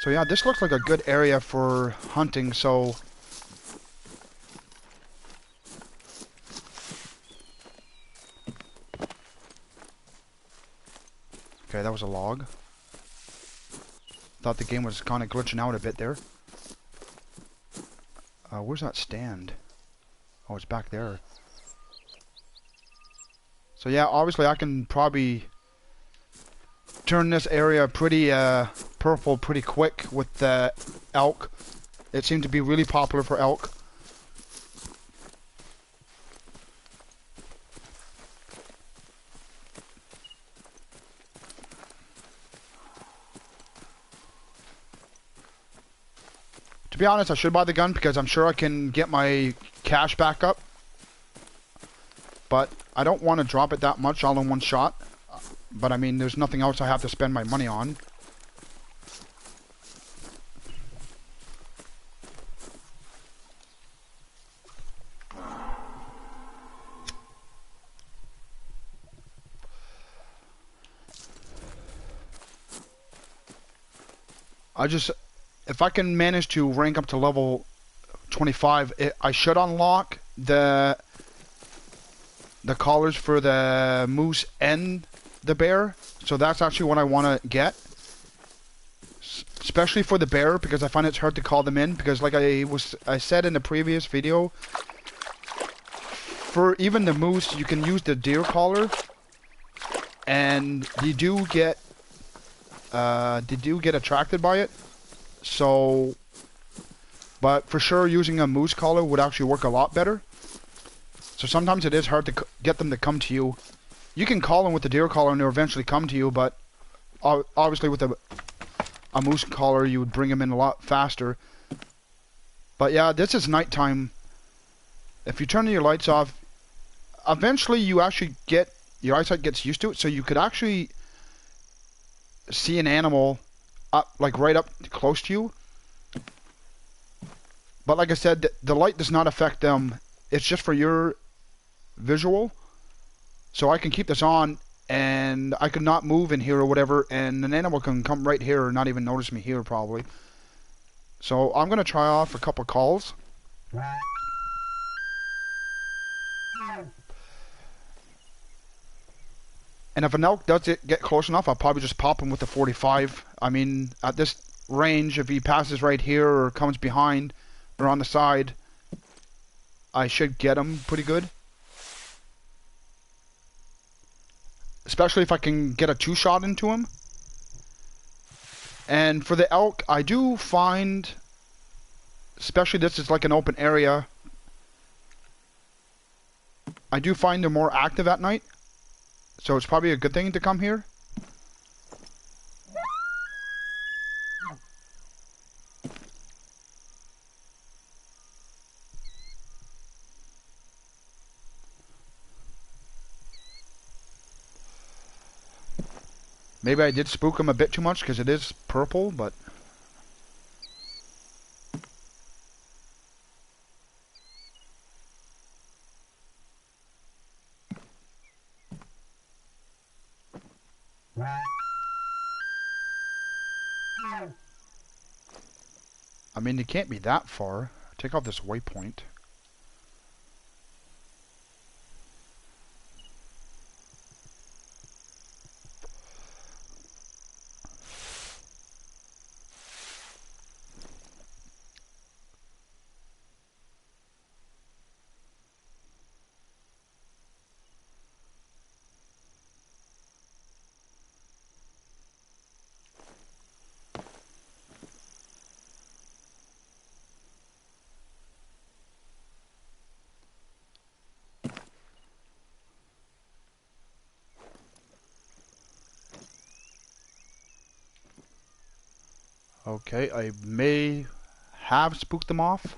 So yeah, this looks like a good area for hunting, so okay, that was a log. Thought the game was kind of glitching out a bit there. Where's that stand? Oh, it's back there. So yeah, obviously I can probably turn this area pretty purple pretty quick with the elk. It seemed to be really popular for elk. To be honest, I should buy the gun because I'm sure I can get my cash back up. But I don't want to drop it that much all in one shot. But I mean, there's nothing else I have to spend my money on. If I can manage to rank up to level 25, I should unlock the collars for the moose and the bear. So that's actually what I want to get. Especially for the bear, because I find it's hard to call them in, because like I said in the previous video, for even the moose, you can use the deer collar, and they do get attracted by it. So, but for sure, using a moose collar would actually work a lot better. So sometimes it is hard to get them to come to you. You can call them with the deer collar and they'll eventually come to you, but obviously with a moose collar, you would bring them in a lot faster. But yeah, this is nighttime. If you turn your lights off, eventually you actually your eyesight gets used to it, so you could actually see an animal like right up close to you. But like I said, the light does not affect them. It's just for your visual. So I can keep this on, and I could not move in here or whatever, and an animal can come right here and not even notice me here probably. So I'm going to try off a couple calls. And if an elk does get close enough, I'll probably just pop him with the 45. I mean, at this range, if he passes right here or comes behind or on the side, I should get him pretty good. Especially if I can get a 2-shot into him. And for the elk, I do find, especially this is like an open area, I do find they're more active at night. So it's probably a good thing to come here. Maybe I did spook him a bit too much because it is purple, but I mean, it can't be that far. Take off this waypoint. Okay, I may have spooked them off.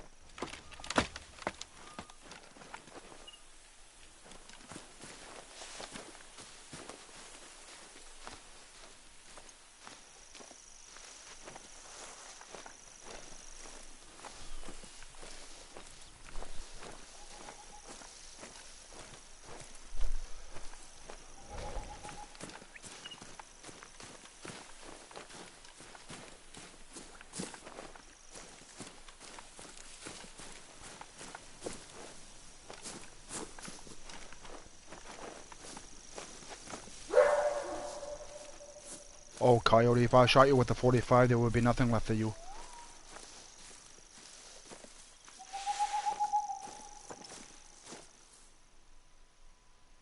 Oh, Coyote, if I shot you with the 45, there would be nothing left of you.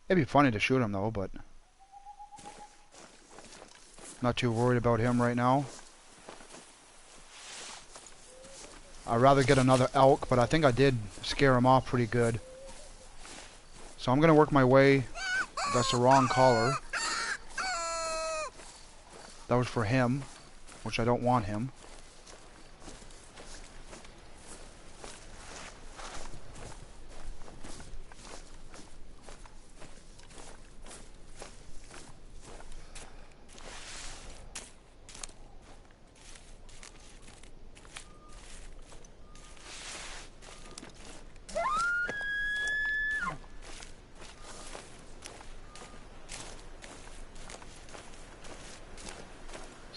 It'd be funny to shoot him, though, but... not too worried about him right now. I'd rather get another elk, but I think I did scare him off pretty good. So I'm going to work my way. That's the wrong collar. That was for him, which I don't want him.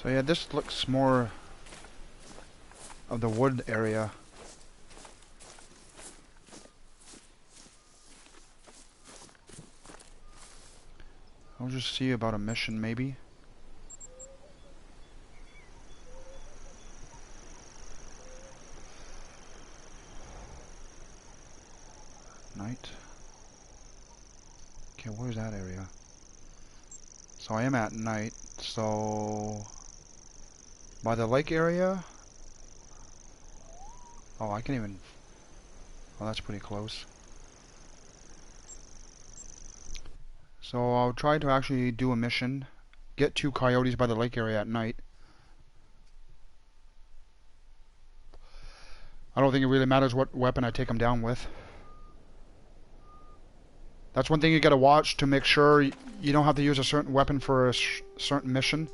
So yeah, this looks more of the wood area. I'll just see about a mission maybe. Night. Okay, where's that area? So I am at night, so... by the lake area? Oh, I can even... oh, that's pretty close. So I'll try to actually do a mission. Get 2 coyotes by the lake area at night. I don't think it really matters what weapon I take them down with. That's one thing you gotta watch to make sure you don't have to use a certain weapon for a certain mission.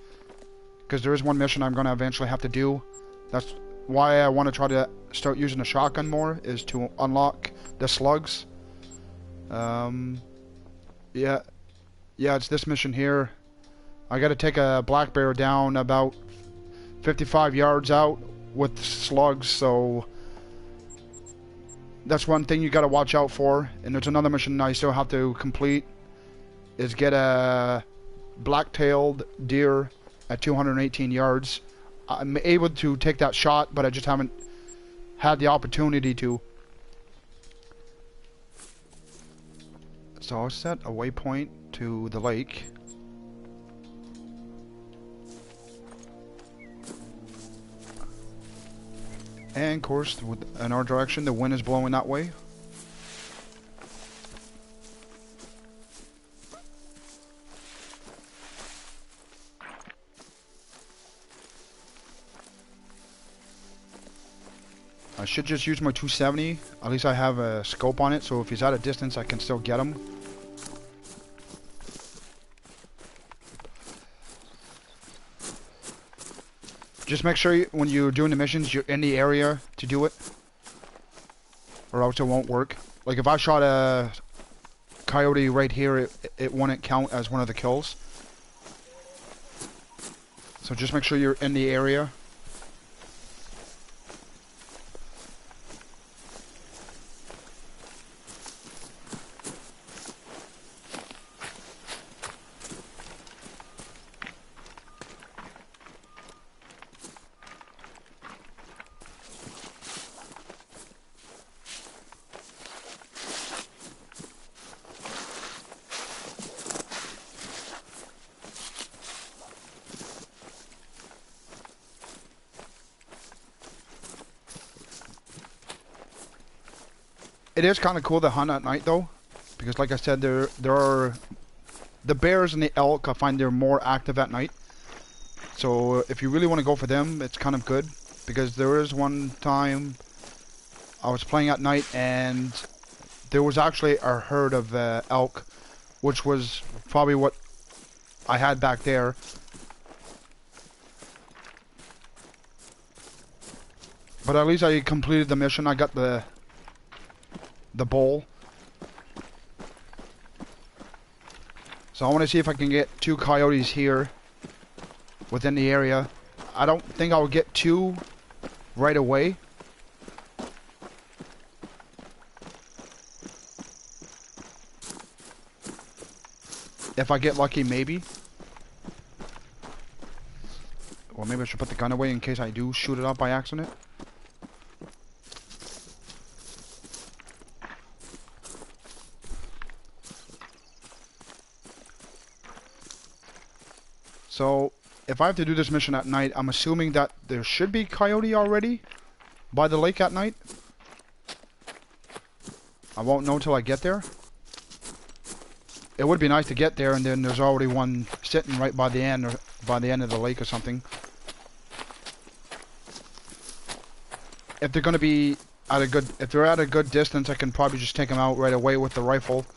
Because there is one mission I'm gonna eventually have to do. That's why I want to try to start using a shotgun more, is to unlock the slugs. Yeah, it's this mission here. I gotta take a black bear down about 55 yards out with slugs, so that's one thing you gotta watch out for. And there's another mission I still have to complete, is get a black-tailed deer at 218 yards. I'm able to take that shot, but I just haven't had the opportunity to. So I'll set a waypoint to the lake. And of course, in our direction, the wind is blowing that way. I should just use my 270. At least I have a scope on it, so if he's at a distance, I can still get him. Just make sure when you're doing the missions, you're in the area to do it, or else it won't work. Like if I shot a coyote right here, it wouldn't count as one of the kills. So just make sure you're in the area. It is kind of cool to hunt at night though, because like I said, there are the bears and the elk. I find they're more active at night. So if you really want to go for them, it's kind of good, because there is one time I was playing at night and there was actually a herd of elk, which was probably what I had back there. But at least I completed the mission. I got the bowl. So I want to see if I can get 2 coyotes here within the area. I don't think I'll get 2 right away. If I get lucky, maybe. Well, maybe I should put the gun away in case I do shoot it up by accident. So, if I have to do this mission at night, I'm assuming that there should be coyote already by the lake at night. I won't know until I get there. It would be nice to get there and then there's already one sitting right by the end, or by the end of the lake or something. If they're going to be if they're at a good distance, I can probably just take them out right away with the rifle.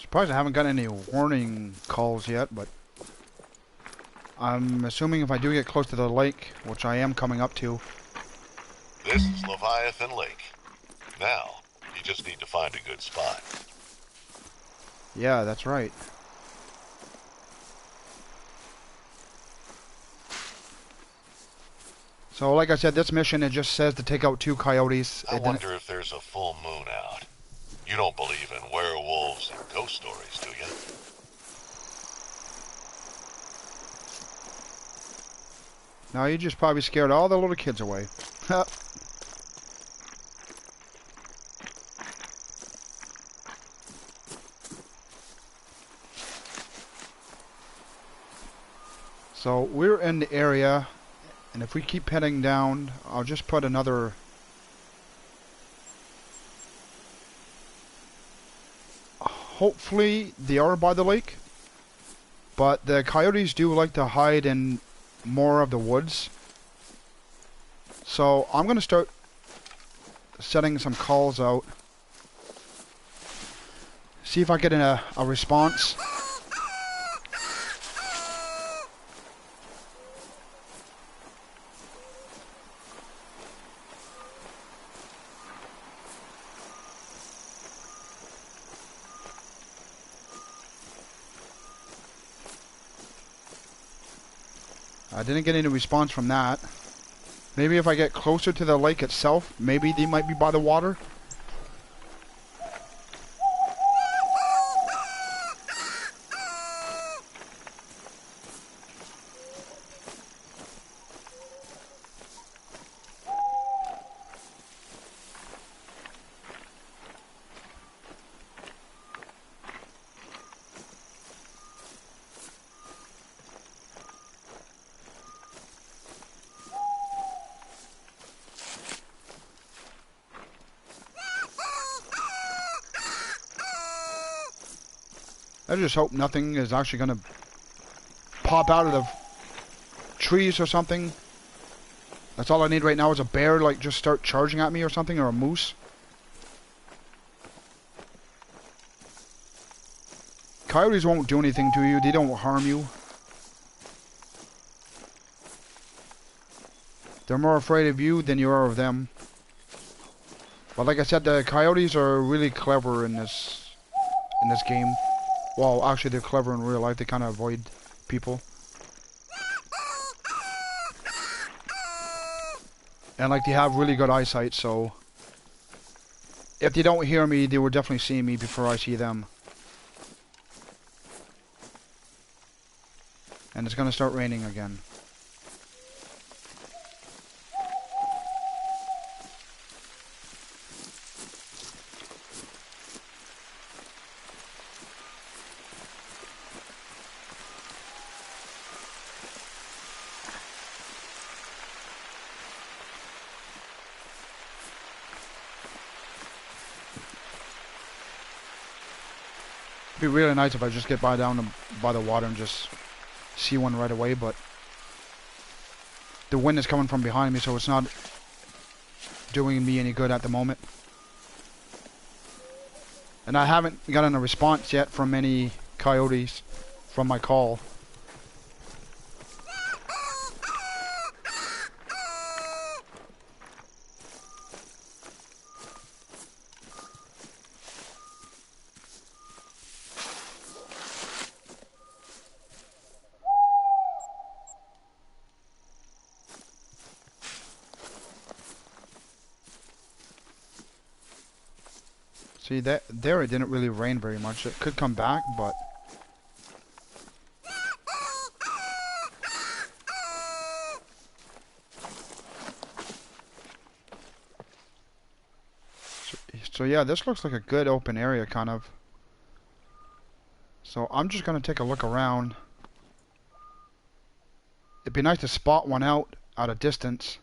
Surprised I haven't got any warning calls yet, but I'm assuming if I do get close to the lake, which I am coming up to. This is Leviathan Lake. Now, you just need to find a good spot. Yeah, that's right. So, like I said, this mission, it just says to take out 2 coyotes. I wonder if there's a full moon out. You don't believe in werewolves and ghost stories, do you? No, you just probably scared all the little kids away. So, we're in the area, and if we keep heading down, I'll just put another... Hopefully, they are by the lake, but the coyotes do like to hide in more of the woods. So, I'm going to start setting some calls out. See if I get a response. I didn't get any response from that. Maybe if I get closer to the lake itself, maybe they might be by the water. I just hope nothing is actually gonna pop out of the trees or something. That's all I need right now is a bear, like, just start charging at me or something, or a moose. Coyotes won't do anything to you. They don't harm you. They're more afraid of you than you are of them. But like I said, the coyotes are really clever in this game. Well, actually, they're clever in real life. They kind of avoid people. And like they have really good eyesight, so if they don't hear me, they will definitely see me before I see them. And it's gonna start raining again. It'd be really nice if I just get by the water and just see one right away, but the wind is coming from behind me, so it's not doing me any good at the moment. And I haven't gotten a response yet from any coyotes from my call. See, there it didn't really rain very much. It could come back, but... So yeah, this looks like a good open area, kind of. So I'm just going to take a look around. It'd be nice to spot one out at a distance.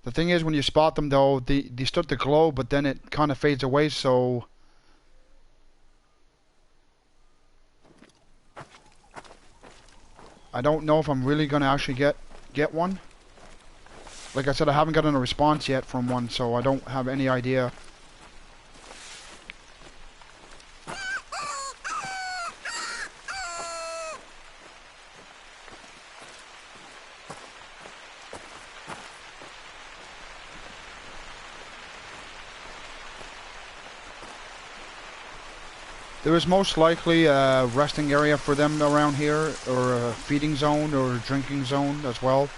The thing is, when you spot them, though, they start to glow, but then it kind of fades away, so... I don't know if I'm really going to actually get one. Like I said, I haven't gotten a response yet from one, so I don't have any idea. There is most likely a resting area for them around here, or a feeding zone, or a drinking zone as well.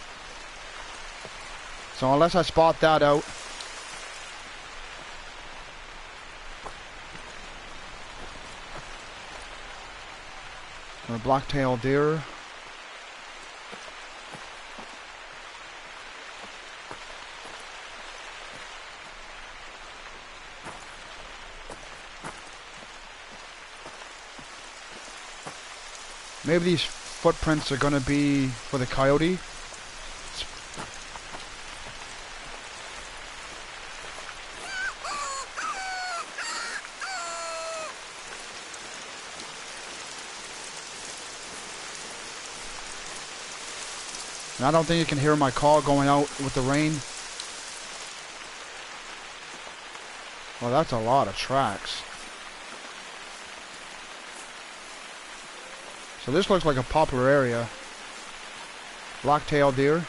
So unless I spot that out... A black-tailed deer. Maybe these footprints are going to be for the coyote. And I don't think you can hear my call going out with the rain. Well, that's a lot of tracks. So this looks like a popular area. Black-tailed deer.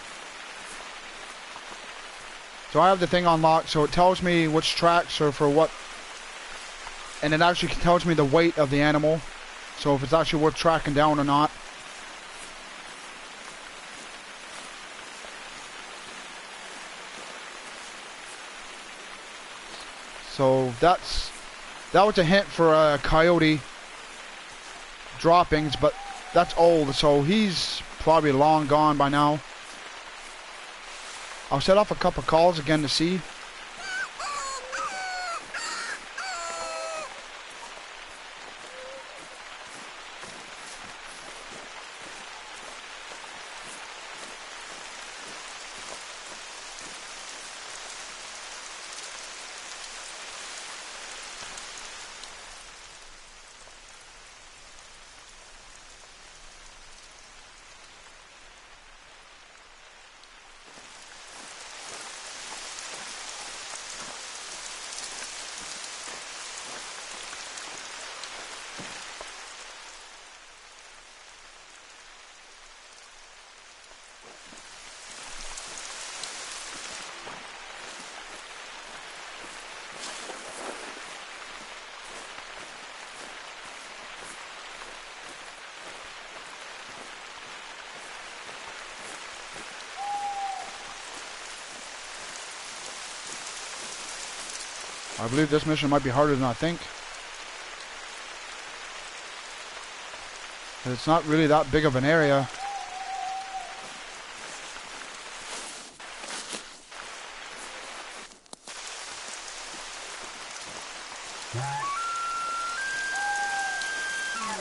So I have the thing unlocked, so it tells me which tracks are for what. And it actually tells me the weight of the animal. So if it's actually worth tracking down or not. So that was a hint for a coyote droppings, but that's old, so he's probably long gone by now. I'll set off a couple calls again to see. I believe this mission might be harder than I think. It's not really that big of an area.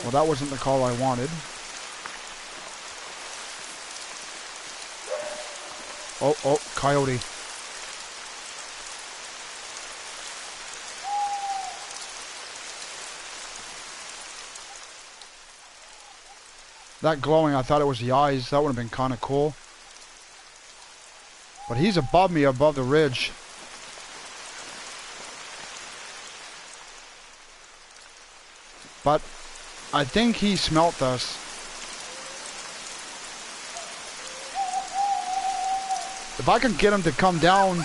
Well, that wasn't the call I wanted. Oh, coyote. That glowing, I thought it was the eyes. That would have been kind of cool. But he's above me, above the ridge. But I think he smelt us. If I can get him to come down...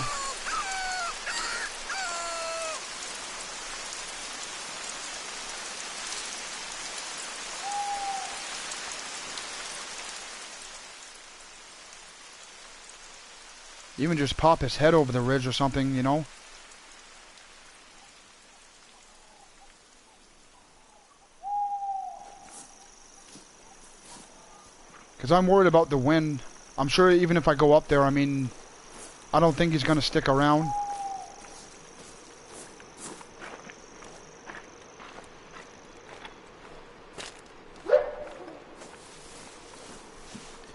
Even just pop his head over the ridge or something, you know? Because I'm worried about the wind. I'm sure even if I go up there, I mean, I don't think he's going to stick around.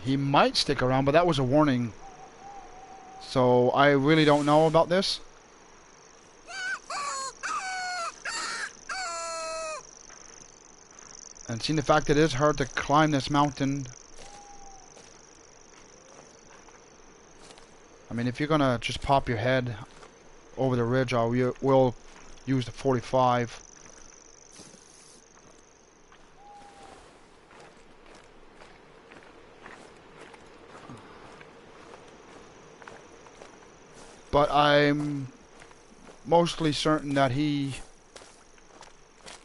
He might stick around, but that was a warning. So I really don't know about this. And seeing the fact that it is hard to climb this mountain. I mean, if you're gonna just pop your head over the ridge, I will use the 45. But I'm mostly certain that he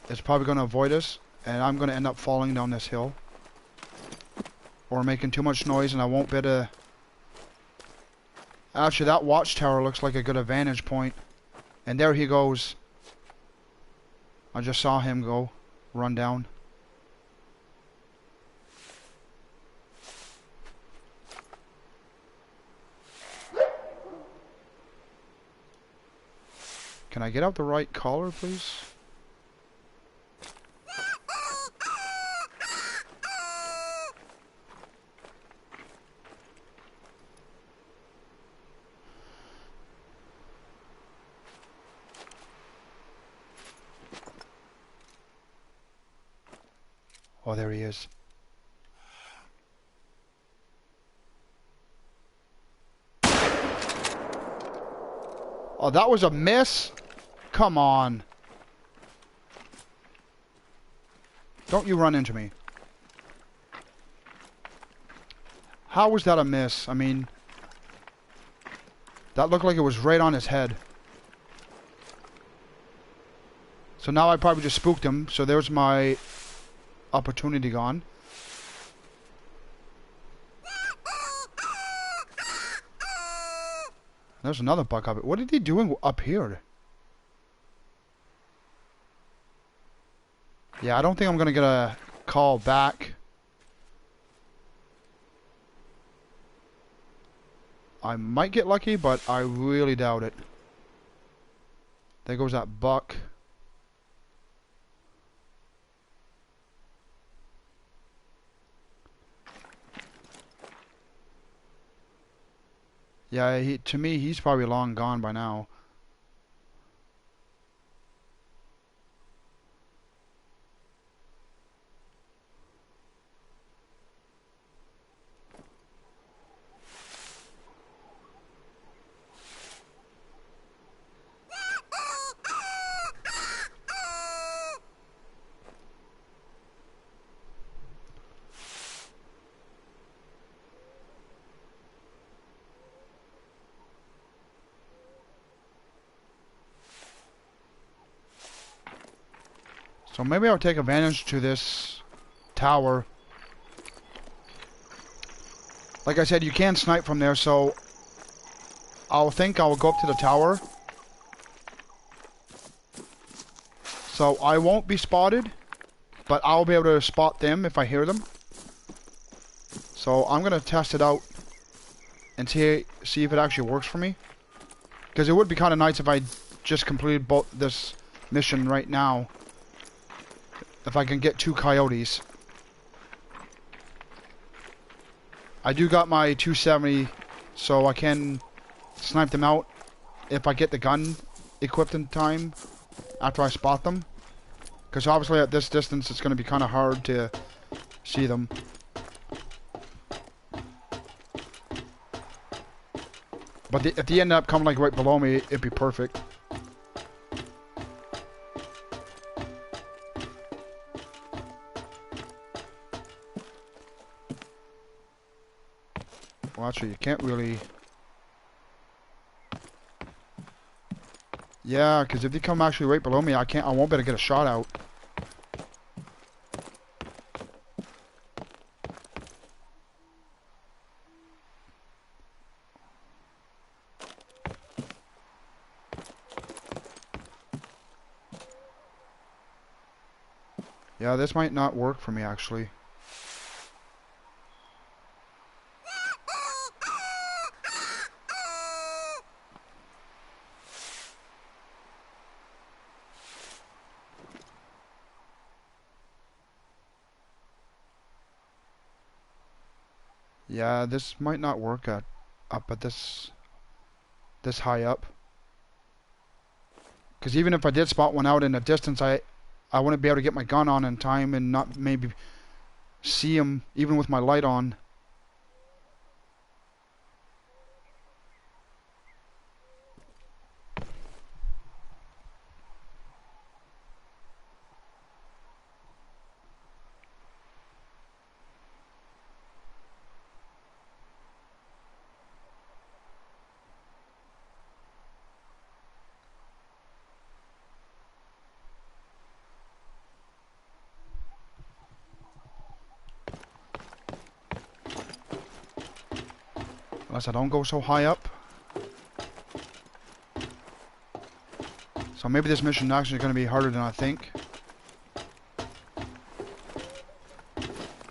is probably going to avoid us, and I'm going to end up falling down this hill. Or making too much noise, and I won't be able to... Actually, that watchtower looks like a good vantage point. And there he goes. I just saw him go, run down. Can I get out the right collar, please? Oh, there he is. Oh, that was a miss? Come on. Don't you run into me. How was that a miss? I mean, that looked like it was right on his head. So now I probably just spooked him. So there's my opportunity gone. There's another buck up. What did he doing up here? Yeah, I don't think I'm gonna get a call back. I might get lucky, but I really doubt it. There goes that buck. Yeah, to me, he's probably long gone by now. So maybe I'll take advantage to this tower. Like I said, you can snipe from there, so I'll go up to the tower. So I won't be spotted, but I'll be able to spot them if I hear them. So I'm gonna test it out and see if it actually works for me. Because it would be kind of nice if I just completed this mission right now. If I can get 2 coyotes. I do got my 270, so I can snipe them out if I get the gun equipped in time after I spot them. Because obviously at this distance it's going to be kind of hard to see them. But if they end up coming like right below me, it'd be perfect. Well, actually, you can't really... Yeah, because if they come actually right below me, I won't be able to get a shot out. Yeah, this might not work for me, actually. Yeah, this might not work up at this high up. Because even if I did spot one out in the distance, I wouldn't be able to get my gun on in time and not maybe see him even with my light on. Unless I don't go so high up. So maybe this mission is actually going to be harder than I think.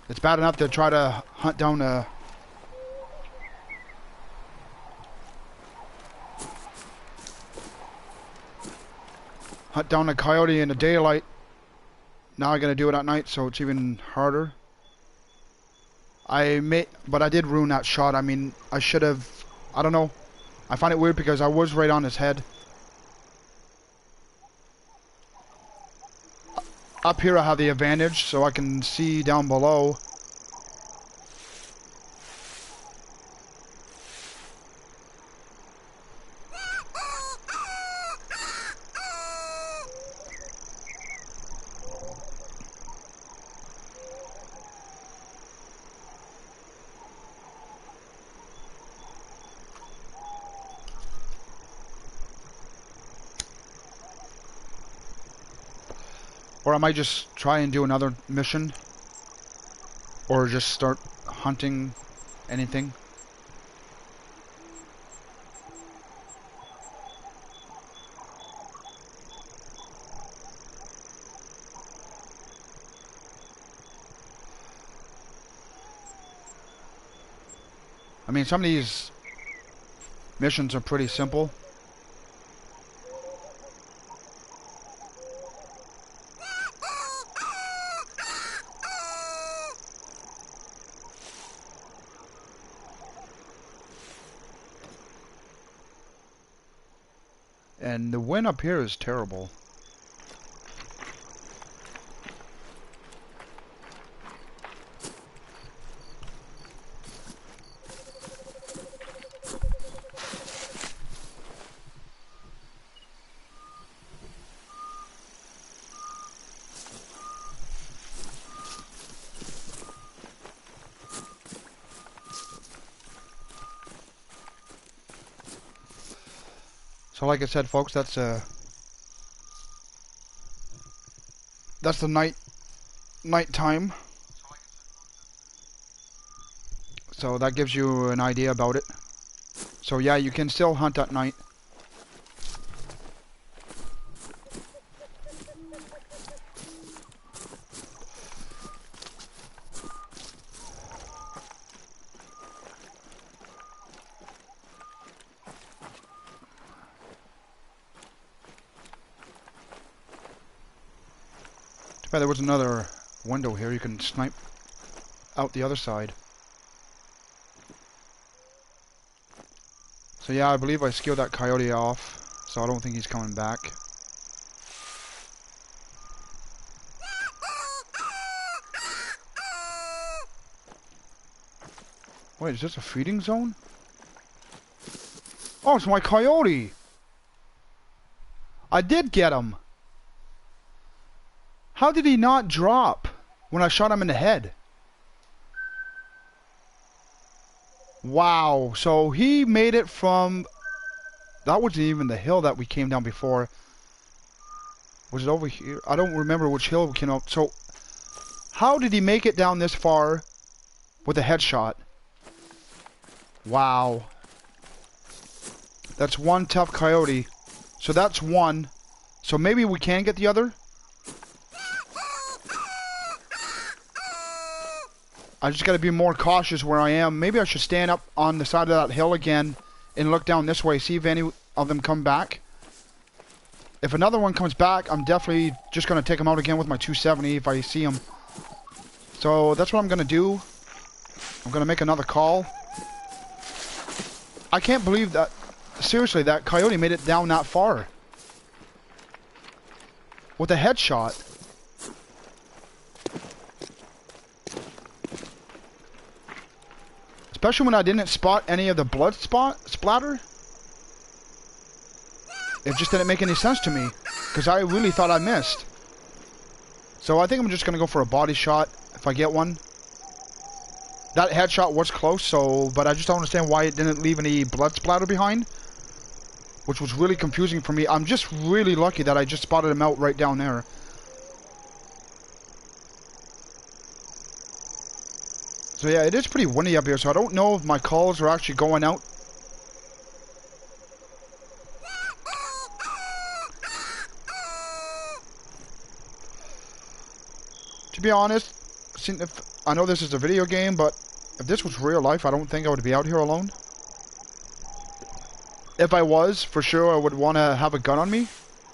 It's bad enough to try to hunt down a... coyote in the daylight. Now I gotta do it at night, so it's even harder. But I did ruin that shot. I mean, I should have... I don't know. I find it weird because I was right on his head. Up here I have the advantage, so I can see down below. Or I might just try and do another mission. Or just start hunting anything. I mean, some of these missions are pretty simple. And the wind up here is terrible. So like I said, folks, that's the night time. So that gives you an idea about it. So yeah, you can still hunt at night. Yeah, there was another window here. You can snipe out the other side. So yeah, I believe I scared that coyote off, so I don't think he's coming back. Wait, is this a feeding zone? Oh, it's my coyote! I did get him! How did he not drop when I shot him in the head? Wow, so he made it from... That wasn't even the hill that we came down before. Was it over here? I don't remember which hill we came up. So, how did he make it down this far with a headshot? Wow. That's one tough coyote. So that's one. So maybe we can get the other? I just gotta be more cautious where I am. Maybe I should stand up on the side of that hill again and look down this way, see if any of them come back. If another one comes back, I'm definitely just gonna take him out again with my 270 if I see him. So that's what I'm gonna do. I'm gonna make another call. I can't believe that, seriously, that coyote made it down that far. With a headshot. Especially when I didn't spot any of the blood splatter. It just didn't make any sense to me. Because I really thought I missed. So I think I'm just going to go for a body shot if I get one. That headshot was close, so, but I just don't understand why it didn't leave any blood splatter behind. Which was really confusing for me. I'm just really lucky that I just spotted him out right down there. So yeah, it is pretty windy up here, so I don't know if my calls are actually going out. To be honest, I know this is a video game, but if this was real life, I don't think I would be out here alone. If I was, for sure, I would want to have a gun on me.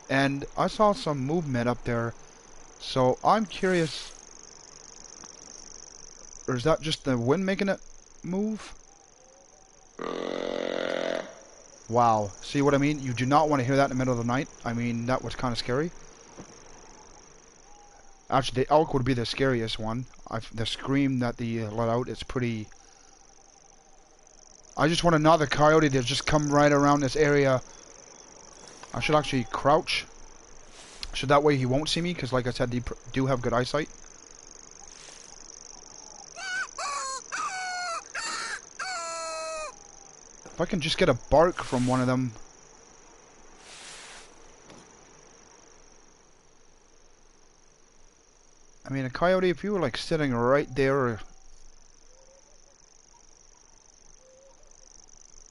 And I saw some movement up there, so I'm curious. Or is that just the wind making it move? Wow. See what I mean? You do not want to hear that in the middle of the night. I mean, that was kind of scary. Actually, the elk would be the scariest one. The scream that they let out is pretty... I just want another coyote to just come right around this area. I should actually crouch. So that way he won't see me, because like I said, they do have good eyesight. If I can just get a bark from one of them. I mean, a coyote, if you were like sitting right there.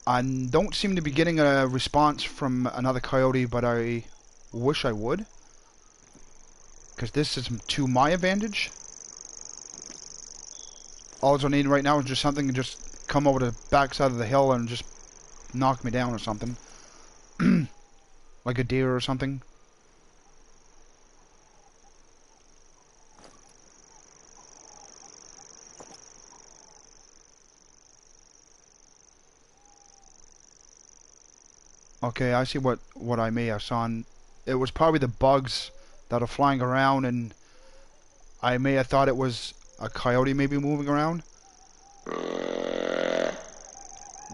I don't seem to be getting a response from another coyote, but I wish I would. Because this is to my advantage. All I need right now is just something to just come over the backside of the hill and just knock me down or something. Like a deer or something. Okay, I see what I may have seen. It was probably the bugs that are flying around, and I may have thought it was a coyote maybe moving around.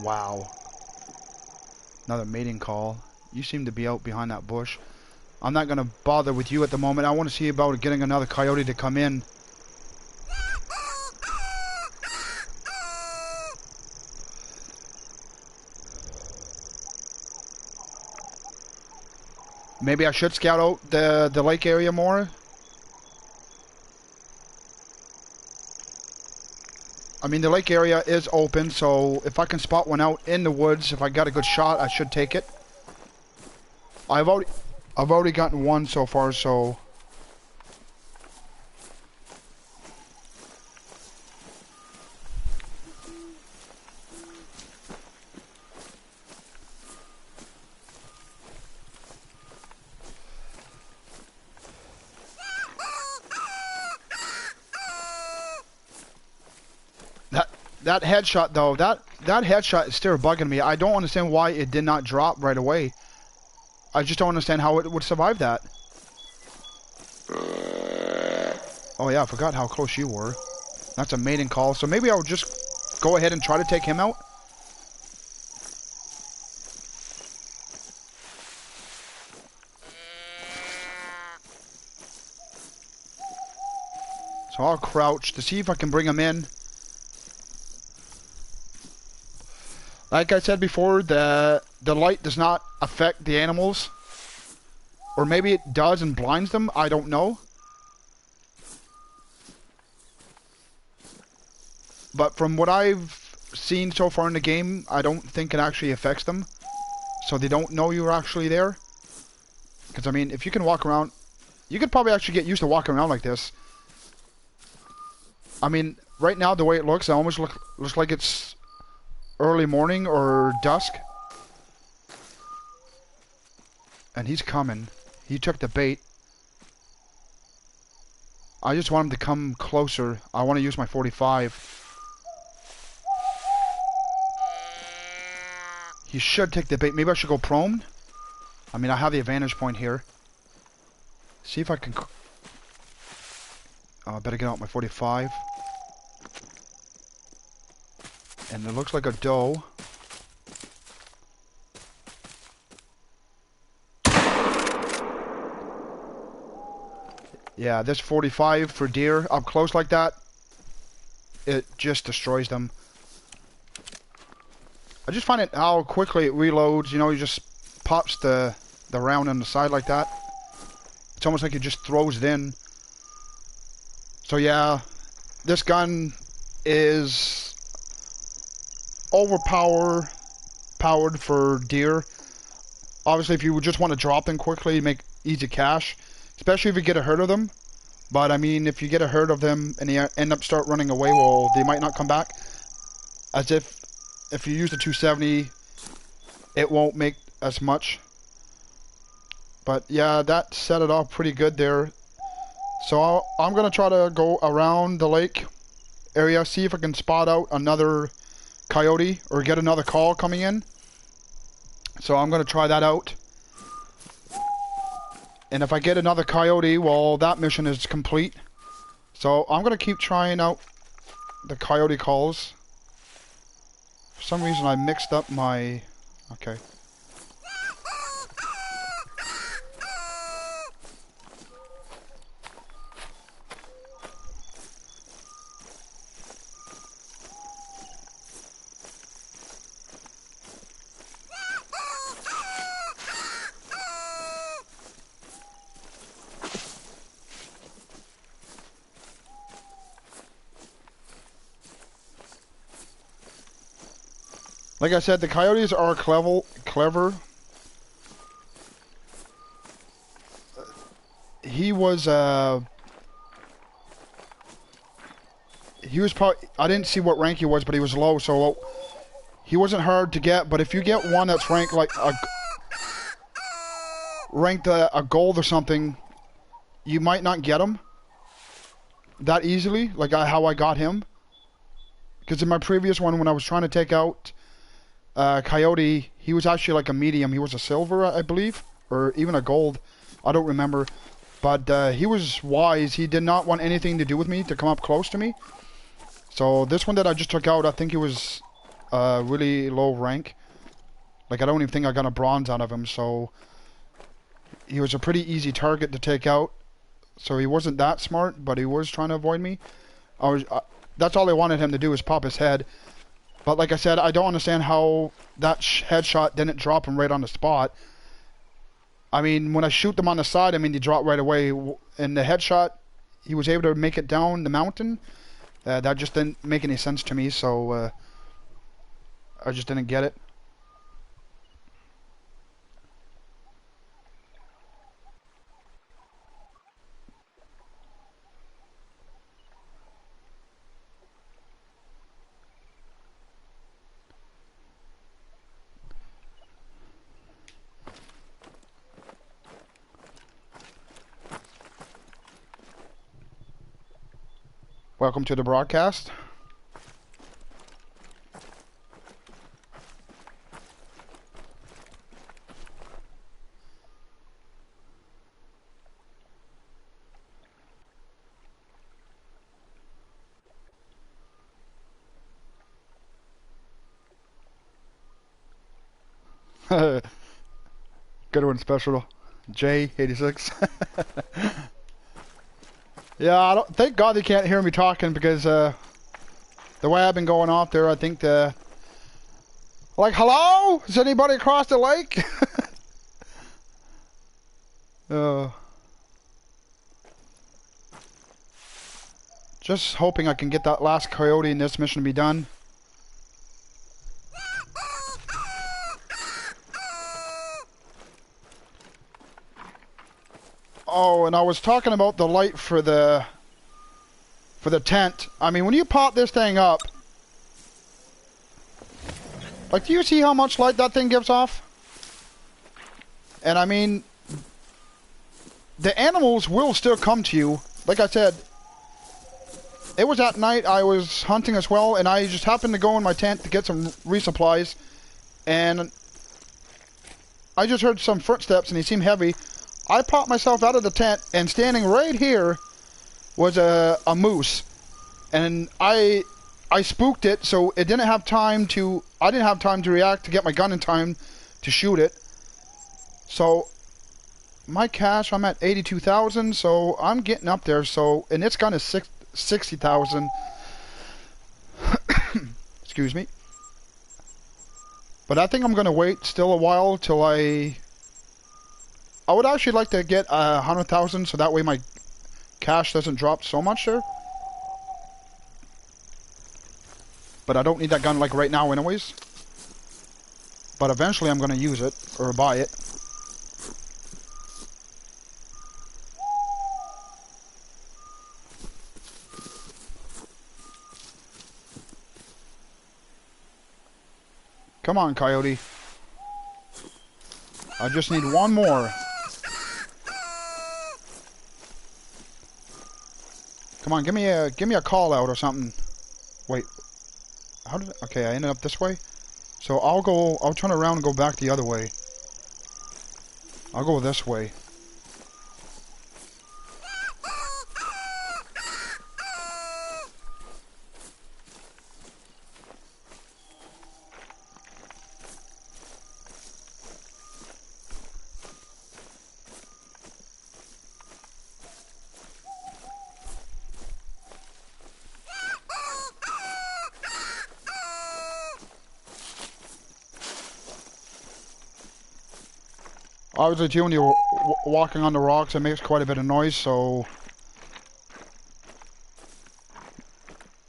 Wow. Another mating call. You seem to be out behind that bush. I'm not going to bother with you at the moment. I want to see about getting another coyote to come in. Maybe I should scout out the lake area more. I mean, the lake area is open, so if I can spot one out in the woods, if I got a good shot, I should take it. I've already gotten one so far, so... That headshot though, that headshot is still bugging me. I don't understand why it did not drop right away. I just don't understand how it would survive that. Oh yeah, I forgot how close you were. That's a mating call, so maybe I'll just go ahead and try to take him out. So I'll crouch to see if I can bring him in. Like I said before, the light does not affect the animals. Or maybe it does and blinds them, I don't know. But from what I've seen so far in the game, I don't think it actually affects them. So they don't know you're actually there. Because I mean, if you can walk around, you could probably actually get used to walking around like this. I mean, right now the way it looks, it almost looks like it's early morning or dusk. And he's coming. He took the bait. I just want him to come closer. I want to use my 45. He should take the bait. Maybe I should go prone. I mean, I have the advantage point here. See if I can... I better get out my 45. And it looks like a doe. Yeah, this 45 for deer up close like that, it just destroys them. I just find it how quickly it reloads. You know, he just pops the round on the side like that. It's almost like it just throws it in. So yeah, this gun is powered for deer. Obviously, if you just want to drop them quickly, make easy cash, especially if you get a herd of them. But I mean, if you get a herd of them and they end up start running away, well, they might not come back. As if you use the 270, it won't make as much. But yeah, that set it off pretty good there. So I'm gonna try to go around the lake area, see if I can spot out another coyote or get another call coming in. So I'm gonna try that out. And if I get another coyote, well, that mission is complete. So I'm gonna keep trying out the coyote calls. For some reason I mixed up my... Okay. Like I said, the coyotes are clever. He was probably, I didn't see what rank he was, but he was low, so he wasn't hard to get. But if you get one that's ranked like a gold or something, you might not get him that easily, like how I got him. Because in my previous one, when I was trying to take out coyote, he was actually like a medium. He was a silver, I believe, or even a gold. I don't remember. But he was wise. He did not want anything to do with me, to come up close to me. So this one that I just took out, I think he was really low rank. Like, I don't even think I got a bronze out of him. So he was a pretty easy target to take out. So he wasn't that smart, but he was trying to avoid me. That's all I wanted him to do, is pop his head. But like I said, I don't understand how that headshot didn't drop him right on the spot. I mean, when I shoot them on the side, I mean, they drop right away. And the headshot, he was able to make it down the mountain. That just didn't make any sense to me, so I just didn't get it. Welcome to the broadcast. Good one, Special J86. Yeah, thank God they can't hear me talking because the way I've been going off there, I think like, hello? Is anybody across the lake? Just hoping I can get that last coyote in this mission to be done. Oh, and I was talking about the light for the tent. I mean, when you pop this thing up, like, do you see how much light that thing gives off? And I mean, the animals will still come to you. Like I said, it was at night, I was hunting as well, and I just happened to go in my tent to get some resupplies, and I just heard some footsteps and they seemed heavy. I popped myself out of the tent, and standing right here was a moose, and I spooked it, so it didn't have time to. I didn't have time to react to get my gun in time to shoot it. So my cash, I'm at 82,000, so I'm getting up there. So, and its gun is 60,000. Excuse me. But I think I'm gonna wait still a while till I would actually like to get 100,000, so that way my cash doesn't drop so much there. But I don't need that gun like right now anyways. But eventually I'm going to use it, or buy it. Come on, coyote. I just need one more. Come on, give me a call out or something. Wait. Okay, I ended up this way. So I'll turn around and go back the other way. I'll go this way. Obviously, when you're walking on the rocks, it makes quite a bit of noise, so...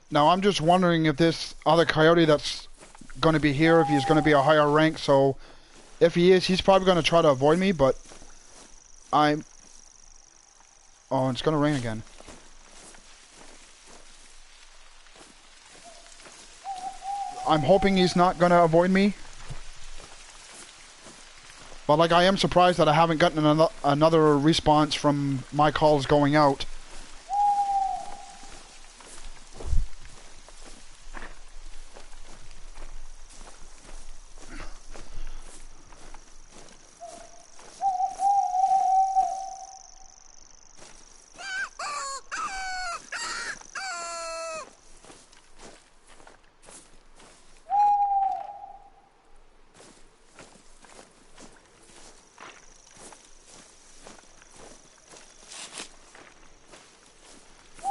Now, I'm just wondering if this other coyote that's going to be here, if he's going to be a higher rank, so... If he is, he's probably going to try to avoid me, but... Oh, it's going to rain again. I'm hoping he's not going to avoid me. But like, I am surprised that I haven't gotten another response from my calls going out.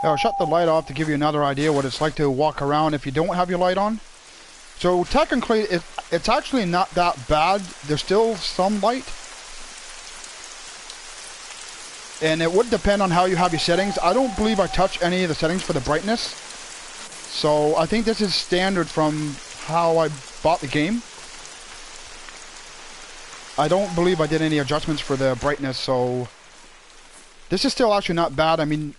I'll shut the light off to give you another idea what it's like to walk around if you don't have your light on. So technically, it's actually not that bad. There's still some light. And it would depend on how you have your settings. I don't believe I touched any of the settings for the brightness. So I think this is standard from how I bought the game. I don't believe I did any adjustments for the brightness, so... This is still actually not bad. I mean...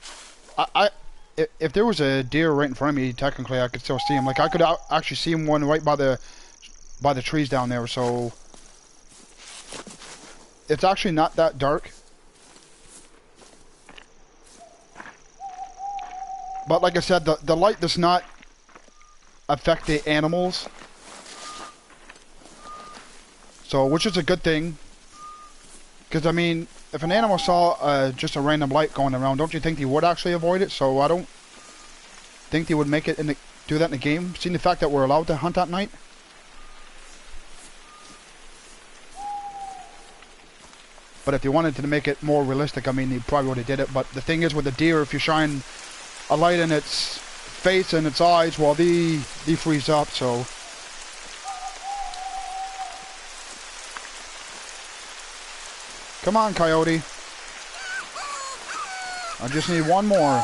if there was a deer right in front of me, technically I could still see him. Like, I could actually see him one right by the trees down there, so it's actually not that dark. But like I said, the light does not affect the animals, so which is a good thing. Because I mean, if an animal saw just a random light going around, don't you think they would actually avoid it? So I don't think they would make it do that in the game. Seeing the fact that we're allowed to hunt at night. But if you wanted to make it more realistic, I mean, you probably would have did it. But the thing is with the deer, if you shine a light in its face and its eyes, well, they freeze up, so... Come on, coyote. I just need one more.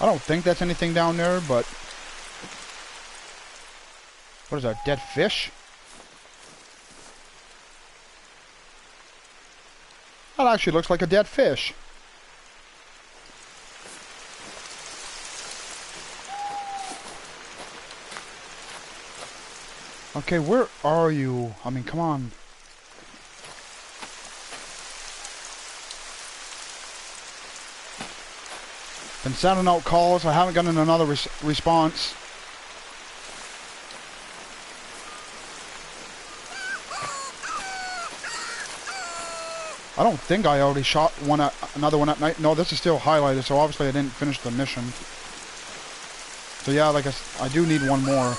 I don't think that's anything down there, but... What is that, dead fish? That actually looks like a dead fish. Okay, where are you? I mean, come on. Been sending out calls. I haven't gotten another response. I don't think I already shot another one at night. No, this is still highlighted, so obviously I didn't finish the mission. So yeah, like I do need one more.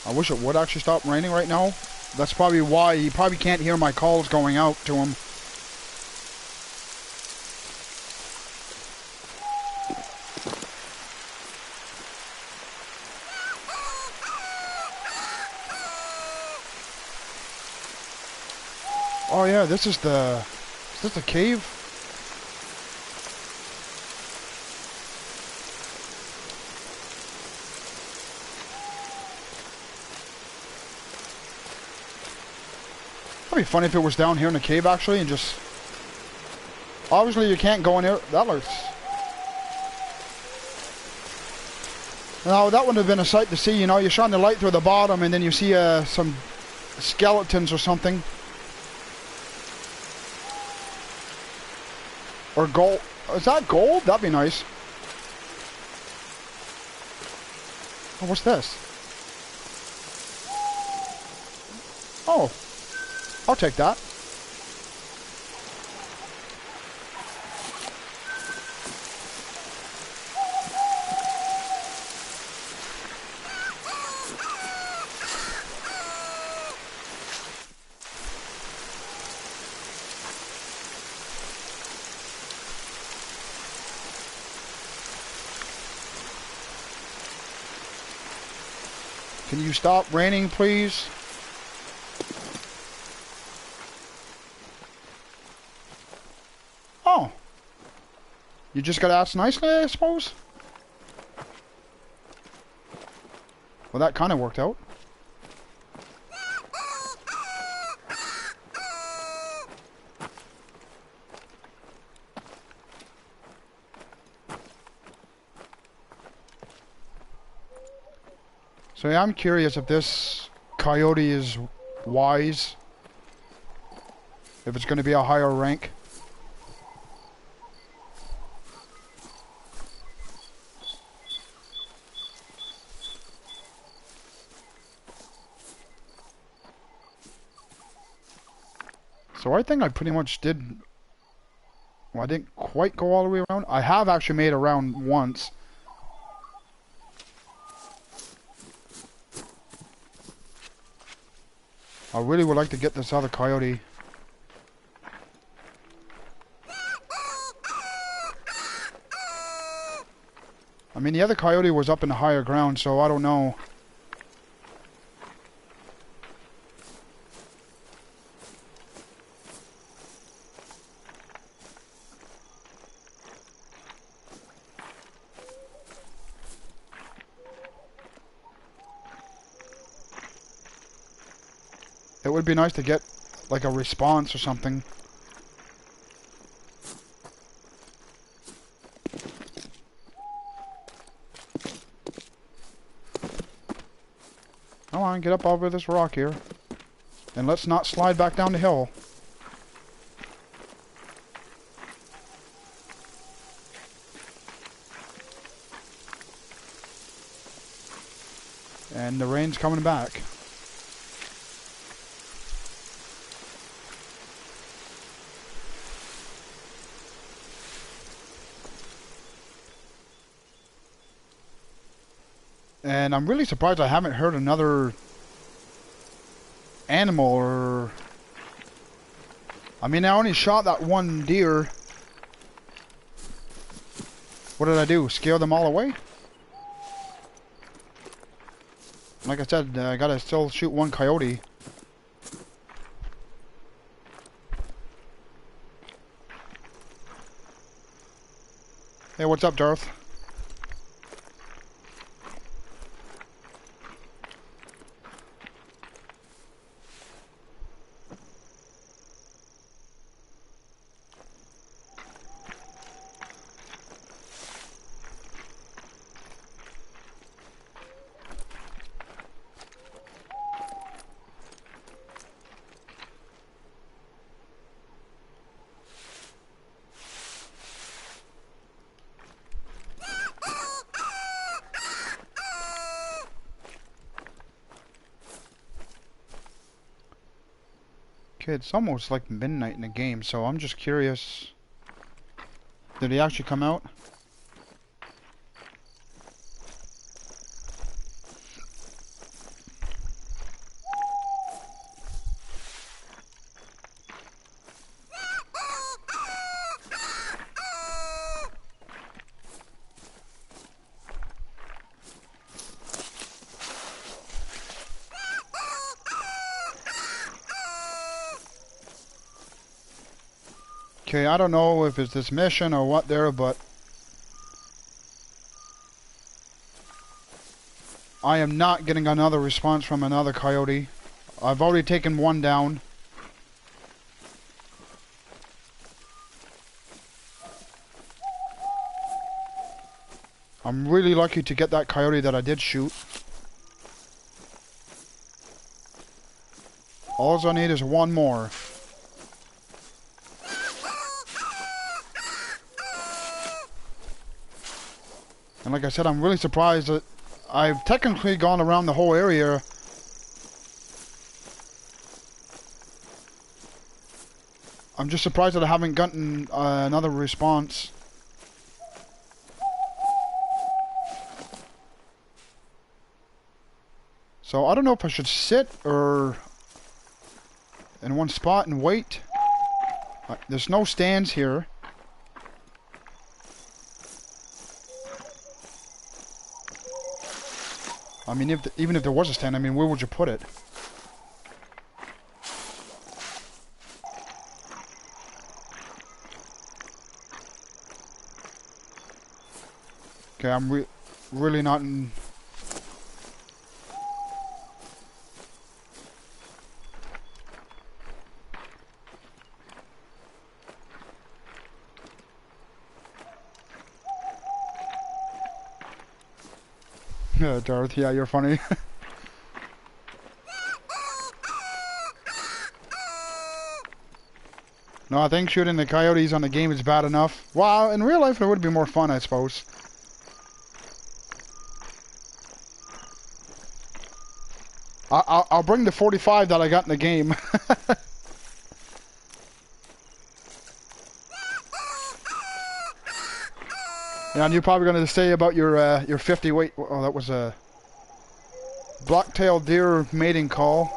I wish it would actually stop raining right now. That's probably why you probably can't hear my calls going out to him. Oh yeah, this is the... Is this the cave? That'd be funny if it was down here in the cave actually and just... Obviously you can't go in here. That looks... Now that would have been a sight to see, you know, you shine the light through the bottom and then you see some skeletons or something. Or gold. Is that gold? That'd be nice. Oh, what's this? Oh. I'll take that. Can you stop raining, please? Oh. You just gotta ask nicely, I suppose? Well, that kind of worked out. So yeah, I'm curious if this coyote is wise. If it's going to be a higher rank. So I think I pretty much did... Well, I didn't quite go all the way around. I have actually made a round once. I really would like to get this other coyote. I mean, the other coyote was up in the higher ground, so I don't know. It would be nice to get, like, a response or something. Come on, get up over this rock here. And let's not slide back down the hill. And the rain's coming back. And I'm really surprised I haven't heard another animal or... I mean, I only shot that one deer. What did I do? Scare them all away? Like I said, I gotta still shoot one coyote. Hey, what's up, Darth? Okay, it's almost like midnight in the game, so I'm just curious. Did he actually come out? Okay, I don't know if it's this mission or what there, but I am not getting another response from another coyote. I've already taken one down. I'm really lucky to get that coyote that I did shoot. All I need is one more. And like I said, I'm really surprised that I've technically gone around the whole area. I'm just surprised that I haven't gotten another response. So I don't know if I should sit or in one spot and wait. There's no stands here. I mean, even if there was a stand, I mean, where would you put it? Okay, I'm really not in... Yeah, Darth, yeah, you're funny. No, I think shooting the coyotes on the game is bad enough. Well, in real life it would be more fun, I suppose. I'll bring the 45 that I got in the game. Yeah, and you're probably going to say about your 50 weight. Oh, that was a black-tailed deer mating call.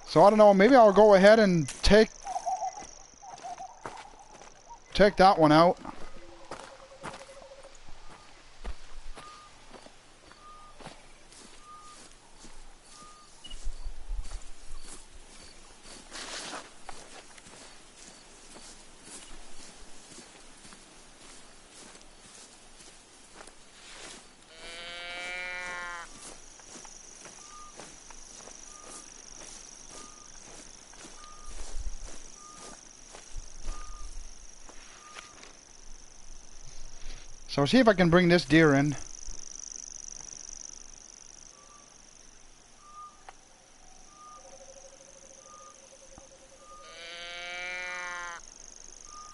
So I don't know. Maybe I'll go ahead and take that one out. So see if I can bring this deer in.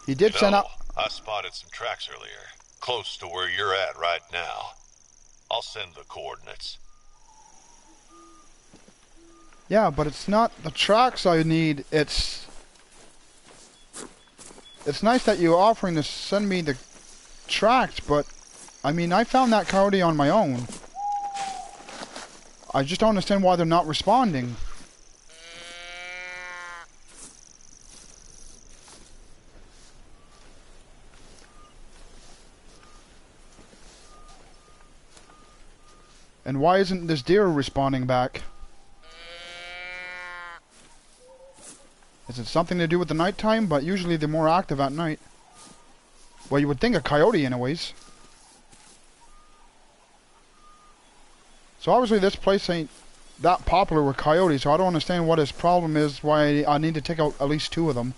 He did send out... I spotted some tracks earlier, close to where you're at right now. I'll send the coordinates. Yeah, but it's not the tracks I need, it's nice that you're offering to send me the tracks, but I mean, I found that coyote on my own. I just don't understand why they're not responding. And why isn't this deer responding back? Is it something to do with the nighttime? But usually they're more active at night. Well, you would think a coyote anyways. So obviously this place ain't that popular with coyotes, so I don't understand what his problem is, why I need to take out at least 2 of them.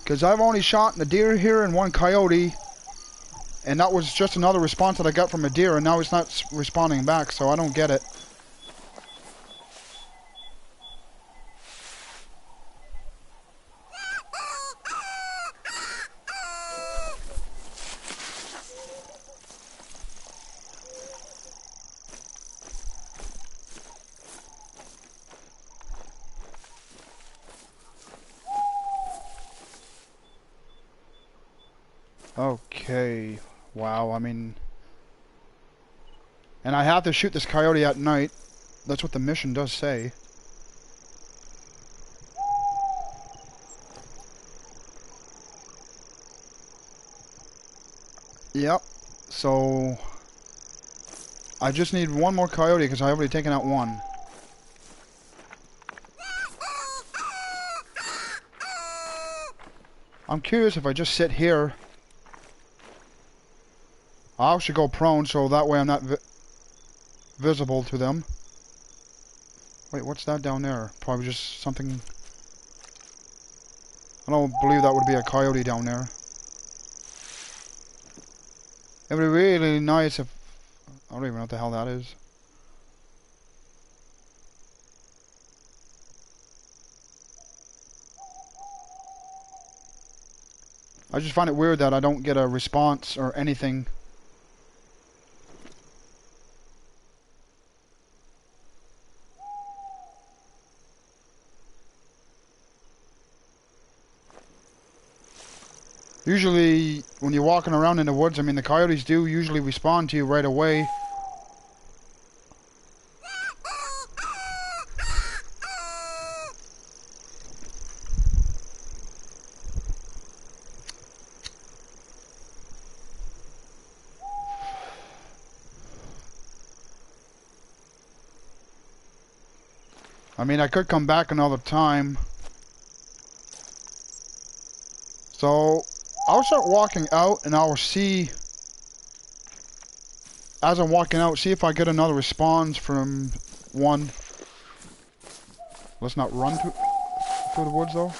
Because I've only shot a deer here and 1 coyote, and that was just another response that I got from a deer, and now it's not responding back, so I don't get it. Okay, wow, I mean... And I have to shoot this coyote at night. That's what the mission does say. Yep, so... I just need 1 more coyote because I've already taken out 1. I'm curious if I just sit here... I should go prone so that way I'm not visible to them. Wait, what's that down there? Probably just something... I don't believe that would be a coyote down there. It would be really nice if... I don't even know what the hell that is. I just find it weird that I don't get a response or anything. Usually, when you're walking around in the woods, I mean, the coyotes do usually respond to you right away. I mean, I could come back another time. So... I'll start walking out and I'll see, as I'm walking out, see if I get another response from 1. Let's not run through the woods though.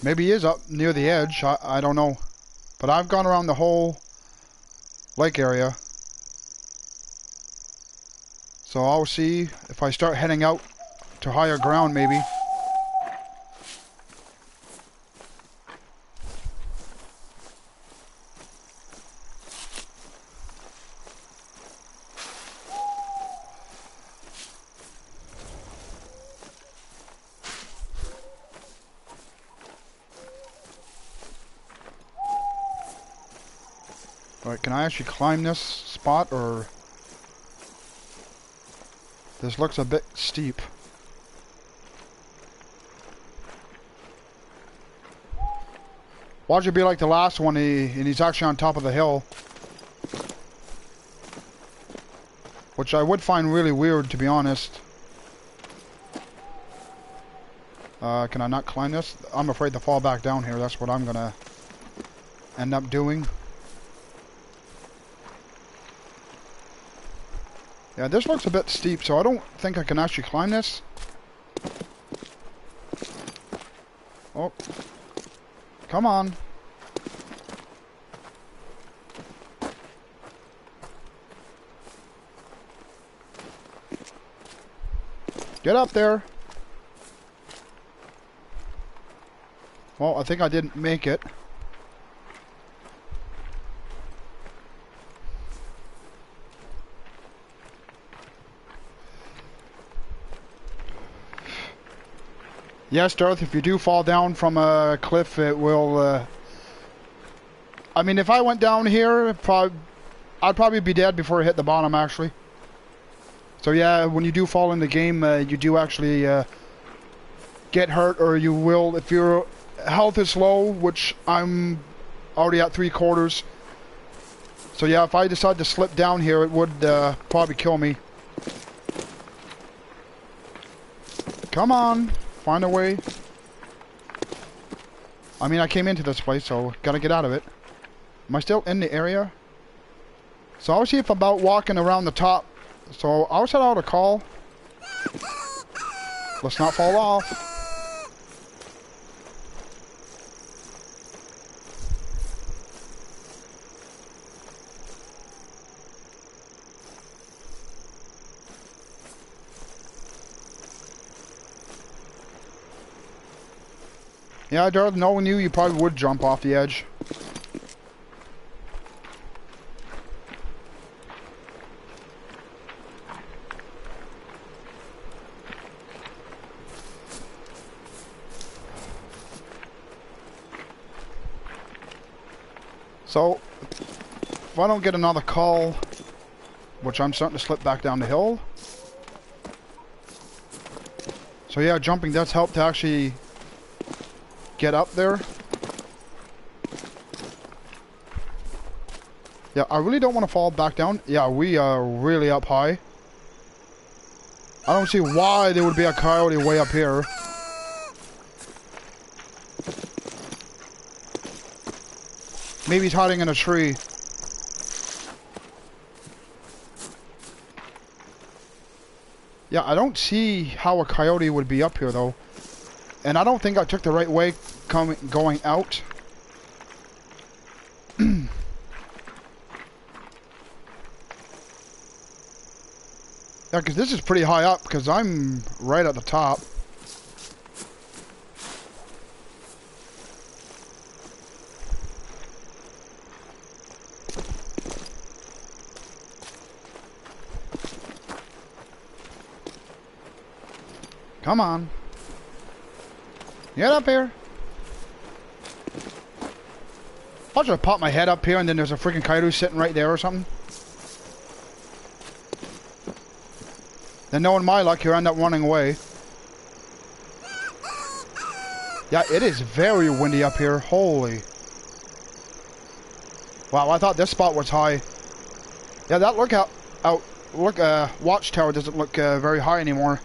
Maybe he is up near the edge, I don't know. But I've gone around the whole lake area. So I'll see if I start heading out to higher ground maybe. Alright, can I actually climb this spot, or... This looks a bit steep. Watch it be like the last one, and he's actually on top of the hill. Which I would find really weird, to be honest. Can I not climb this? I'm afraid to fall back down here. That's what I'm gonna end up doing. Yeah, this looks a bit steep, so I don't think I can actually climb this. Oh. Come on. Get up there. Well, I think I didn't make it. Yes, Darth, if you do fall down from a cliff, it will, I mean, if I went down here, I'd probably be dead before I hit the bottom, actually. So yeah, when you do fall in the game, you do actually, get hurt, or you will, if your health is low, which I'm already at 3/4. So yeah, if I decide to slip down here, it would, probably kill me. Come on. Find a way. I mean, I came into this place, so gotta get out of it. Am I still in the area? So I'll see if I'm about walking around the top. So I'll set out a call. Let's not fall off. Yeah, Darth, knowing you probably would jump off the edge. So, if I don't get another call, which I'm starting to slip back down the hill. So yeah, jumping does help to actually get up there. Yeah, I really don't want to fall back down. Yeah, we are really up high. I don't see why there would be a coyote way up here. Maybe he's hiding in a tree. Yeah, I don't see how a coyote would be up here though. And I don't think I took the right way going out. Yeah, because this is pretty high up, because I'm right at the top. Come on. Get up here. I'll just pop my head up here and then there's a freaking coyote sitting right there or something. Then knowing my luck, he'll end up running away. Yeah, it is very windy up here. Holy. Wow, I thought this spot was high. Yeah, that watchtower doesn't look very high anymore.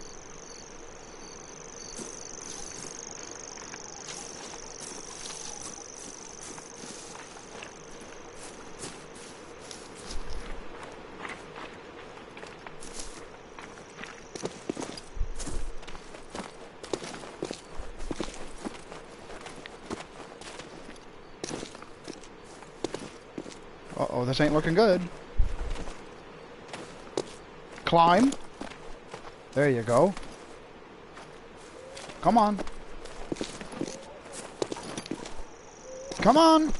Uh-oh, this ain't looking good. Climb. There you go. Come on. Come on.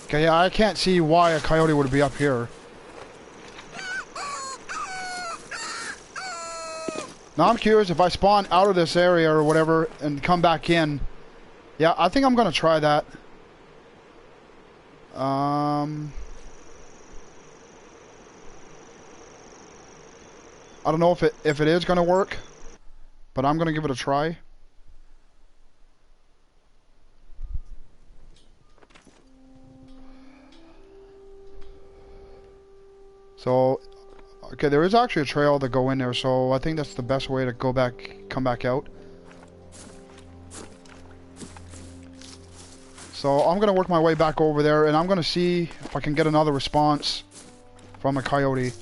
Okay, yeah, I can't see why a coyote would be up here. Now I'm curious if I spawn out of this area or whatever and come back in. Yeah, I think I'm gonna try that. I don't know if it is gonna work. but I'm gonna give it a try. So, okay, there is actually a trail to go in there, so I think that's the best way to go back, come back out. So I'm gonna work my way back over there, and I'm gonna see if I can get another response from a coyote.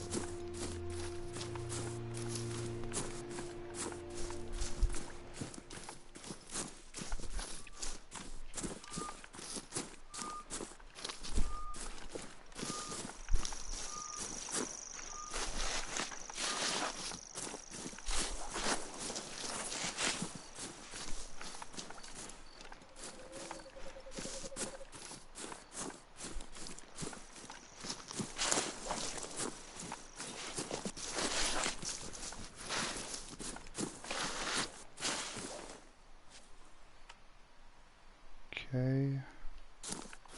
Okay.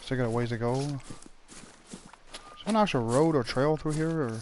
Still got a ways to go. Is there an actual road or trail through here, or?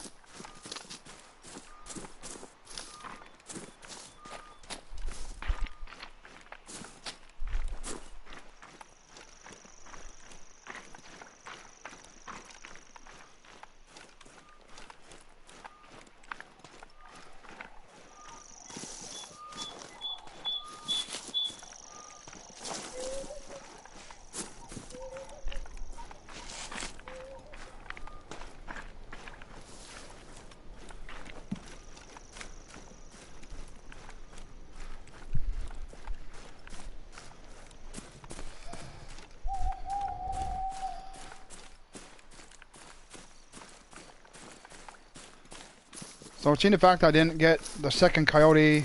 So seeing the fact I didn't get the second coyote,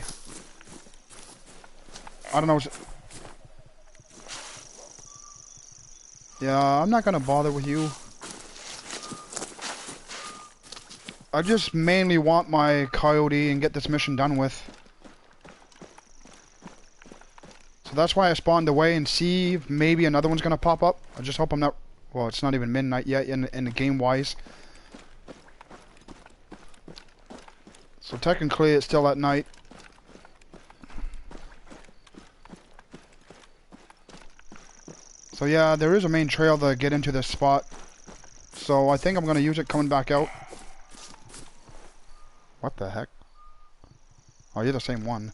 I don't know. Yeah, I'm not gonna bother with you. I just mainly want my coyote and get this mission done with. So that's why I spawned away and see if maybe another one's gonna pop up. I just hope I'm not. Well, it's not even midnight yet in the game wise. So technically it's still at night. So yeah, there is a main trail to get into this spot. So I think I'm going to use it coming back out. What the heck? Oh, you're the same one.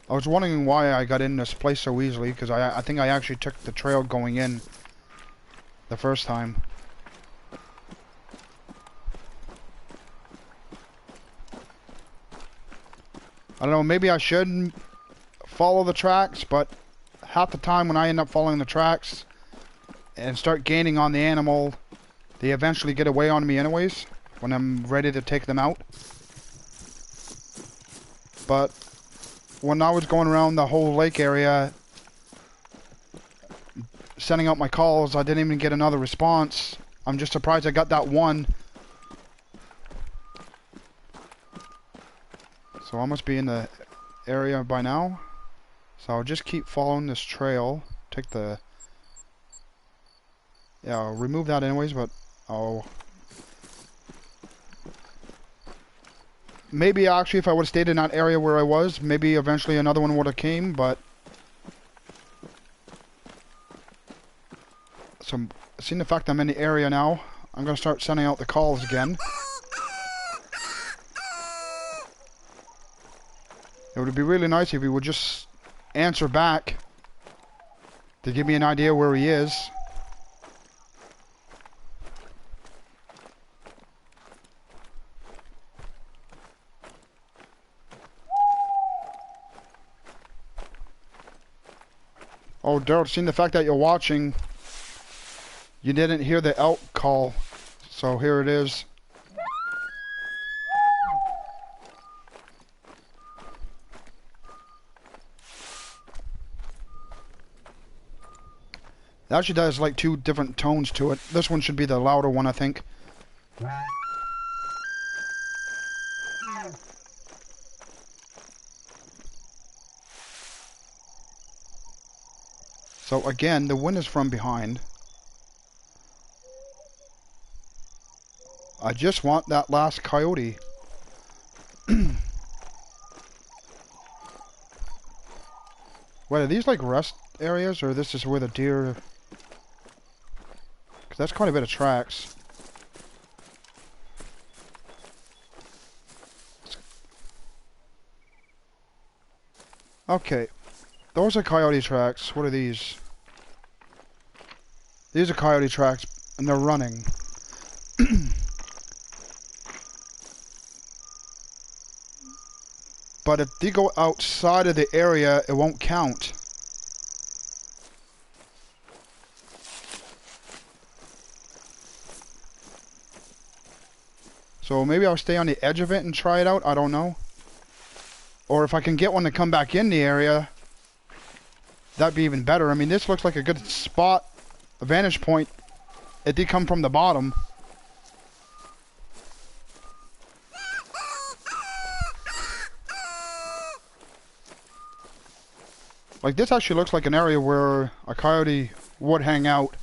I was wondering why I got in this place so easily, because I think I actually took the trail going in the first time. I don't know, maybe I should follow the tracks, but half the time when I end up following the tracks and start gaining on the animal, they eventually get away on me anyways, when I'm ready to take them out. But when I was going around the whole lake area, sending out my calls, I didn't even get another response. I'm just surprised I got that one. So I must be in the area by now. So I'll just keep following this trail. Take the... Yeah, I'll remove that anyways, but I'll... Maybe actually if I would have stayed in that area where I was, maybe eventually another one would have came, but... So, seeing the fact I'm in the area now, I'm going to start sending out the calls again. It would be really nice if he would just answer back to give me an idea where he is. Oh, Daryl, seeing the fact that you're watching, you didn't hear the elk call, so here it is. It actually does like two different tones to it. This one should be the louder one, I think. So again, the wind is from behind. I just want that last coyote. Wait, are these like rest areas, or this is where the deer... Because that's quite a bit of tracks. Okay. Those are coyote tracks. What are these? These are coyote tracks, and they're running. But if they go outside of the area, it won't count. So maybe I'll stay on the edge of it and try it out. I don't know. Or if I can get one to come back in the area, that'd be even better. I mean, this looks like a good spot, a vantage point. It did come from the bottom. Like, this actually looks like an area where a coyote would hang out.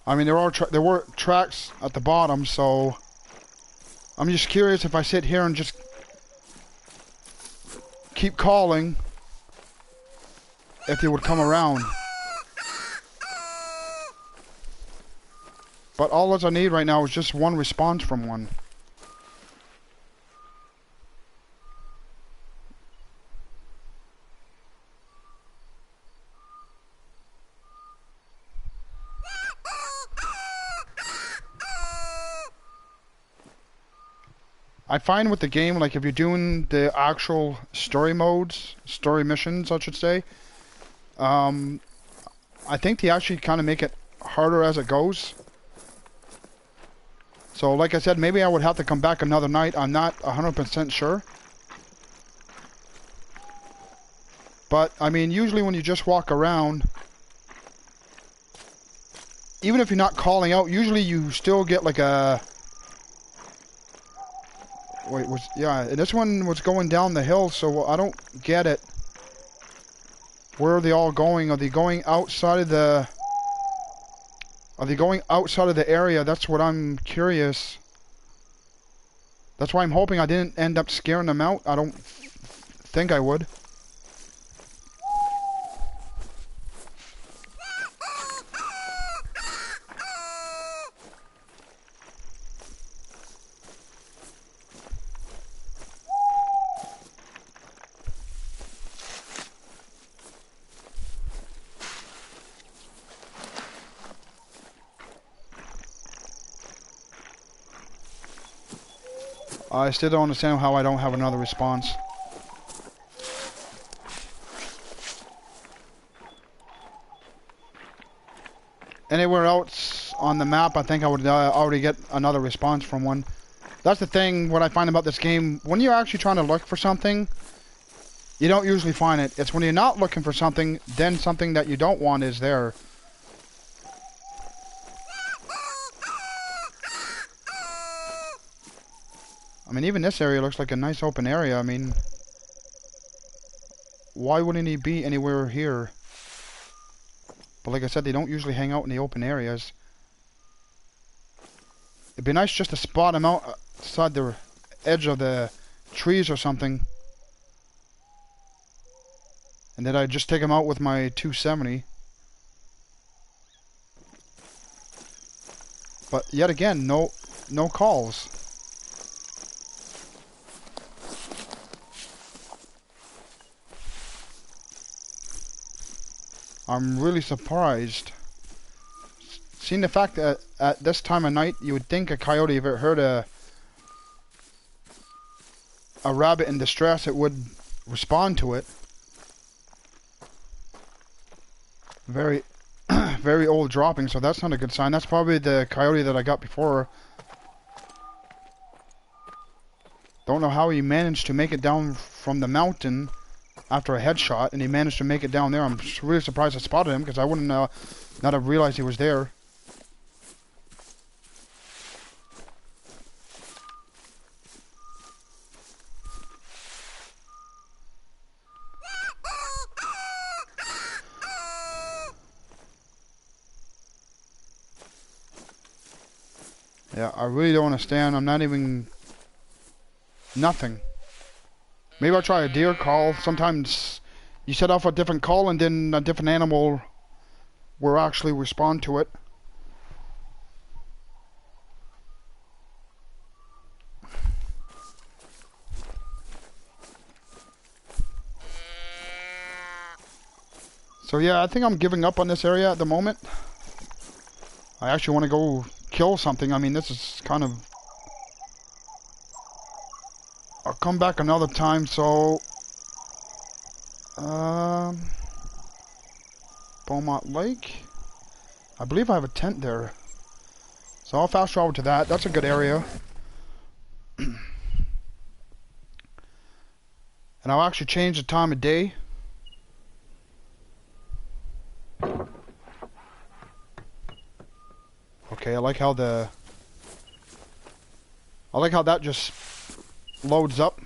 I mean, there were tracks at the bottom, so I'm just curious if I sit here and just keep calling, if they would come around. But all I need right now is just one response from one. I find with the game, like if you're doing the actual story modes, story missions, I should say, I think they actually kind of make it harder as it goes. So like I said, maybe I would have to come back another night. I'm not 100% sure. But, I mean, usually when you just walk around, even if you're not calling out, usually you still get like a... Wait, yeah, this one was going down the hill, so I don't get it. Where are they all going? Are they going outside of the... Are they going outside of the area? That's what I'm curious. That's why I'm hoping I didn't end up scaring them out. I don't think I would. I still don't understand how I don't have another response. Anywhere else on the map, I think I would already get another response from one. That's the thing, what I find about this game. When you're actually trying to look for something, you don't usually find it. It's when you're not looking for something, then something that you don't want is there. I mean, even this area looks like a nice open area. I mean, why wouldn't he be anywhere here? But like I said, they don't usually hang out in the open areas. It'd be nice just to spot him outside the edge of the trees or something. And then I'd just take him out with my 270. But yet again, no calls. I'm really surprised. Seeing the fact that at this time of night, you would think a coyote, if it heard a rabbit in distress, it would respond to it. Very, very old dropping, so that's not a good sign. That's probably the coyote that I got before. Don't know how he managed to make it down from the mountain after a headshot, and he managed to make it down there. I'm really surprised I spotted him, because I wouldn't not have realized he was there. Yeah, I really don't understand. I'm not even... Nothing. Maybe I'll try a deer call. Sometimes you set off a different call and then a different animal will actually respond to it. So yeah, I think I'm giving up on this area at the moment. I actually want to go kill something. I mean, this is kind of... I'll come back another time, so... Beaumont Lake. I believe I have a tent there. So I'll fast travel to that. That's a good area. And I'll actually change the time of day. Okay, I like how that just loads up.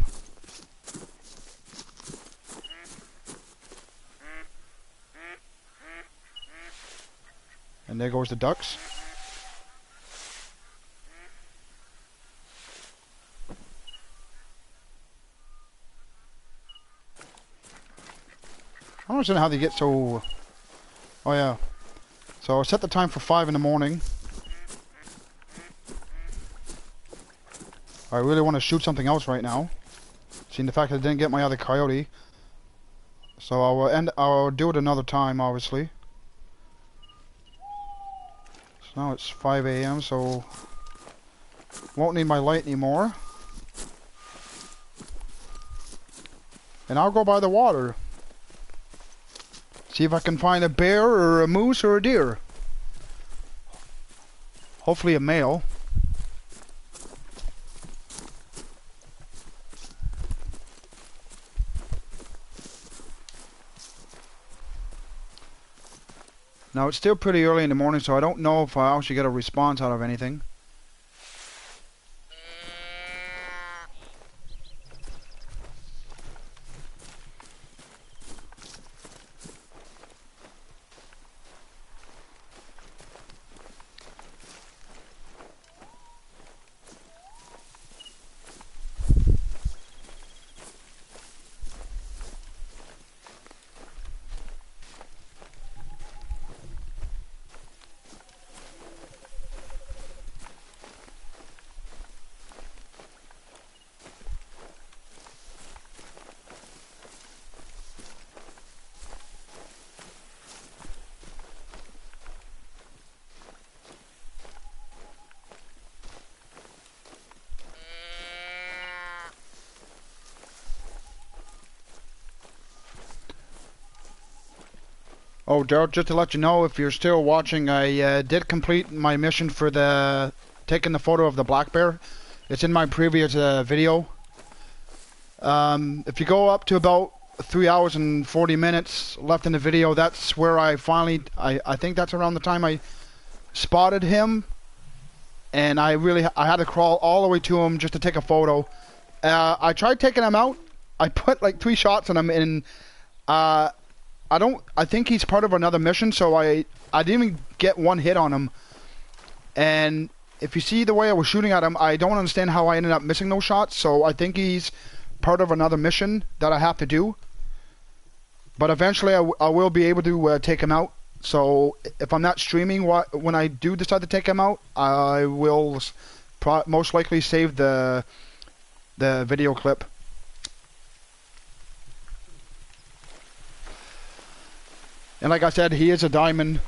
And there goes the ducks. I don't understand how they get so... Oh yeah. So I set the time for 5 in the morning. I really want to shoot something else right now. Seeing the fact that I didn't get my other coyote. So I'll do it another time, obviously. So now it's 5 a.m. so won't need my light anymore. And I'll go by the water. See if I can find a bear or a moose or a deer. Hopefully a male. Now it's still pretty early in the morning, so I don't know if I actually get a response out of anything. Oh, Daryl, just to let you know, if you're still watching, I did complete my mission for taking the photo of the black bear. It's in my previous video. If you go up to about 3 hours and 40 minutes left in the video, that's where I finally, I think that's around the time I spotted him. And I had to crawl all the way to him just to take a photo. I tried taking him out. I put like 3 shots on him, and I think he's part of another mission, so I didn't even get one hit on him. And if you see the way I was shooting at him, I don't understand how I ended up missing those shots, so I think he's part of another mission that I have to do. But eventually I will be able to take him out. So if I'm not streaming when I do decide to take him out, I will most likely save the video clip. And like I said, he is a diamond.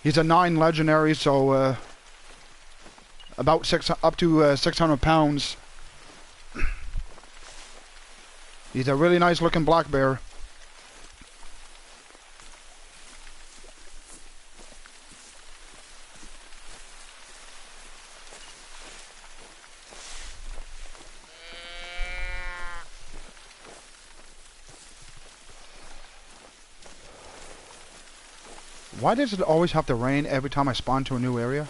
He's a 9 legendary, so about up to 600 pounds. He's a really nice looking black bear. Why does it always have to rain every time I spawn to a new area?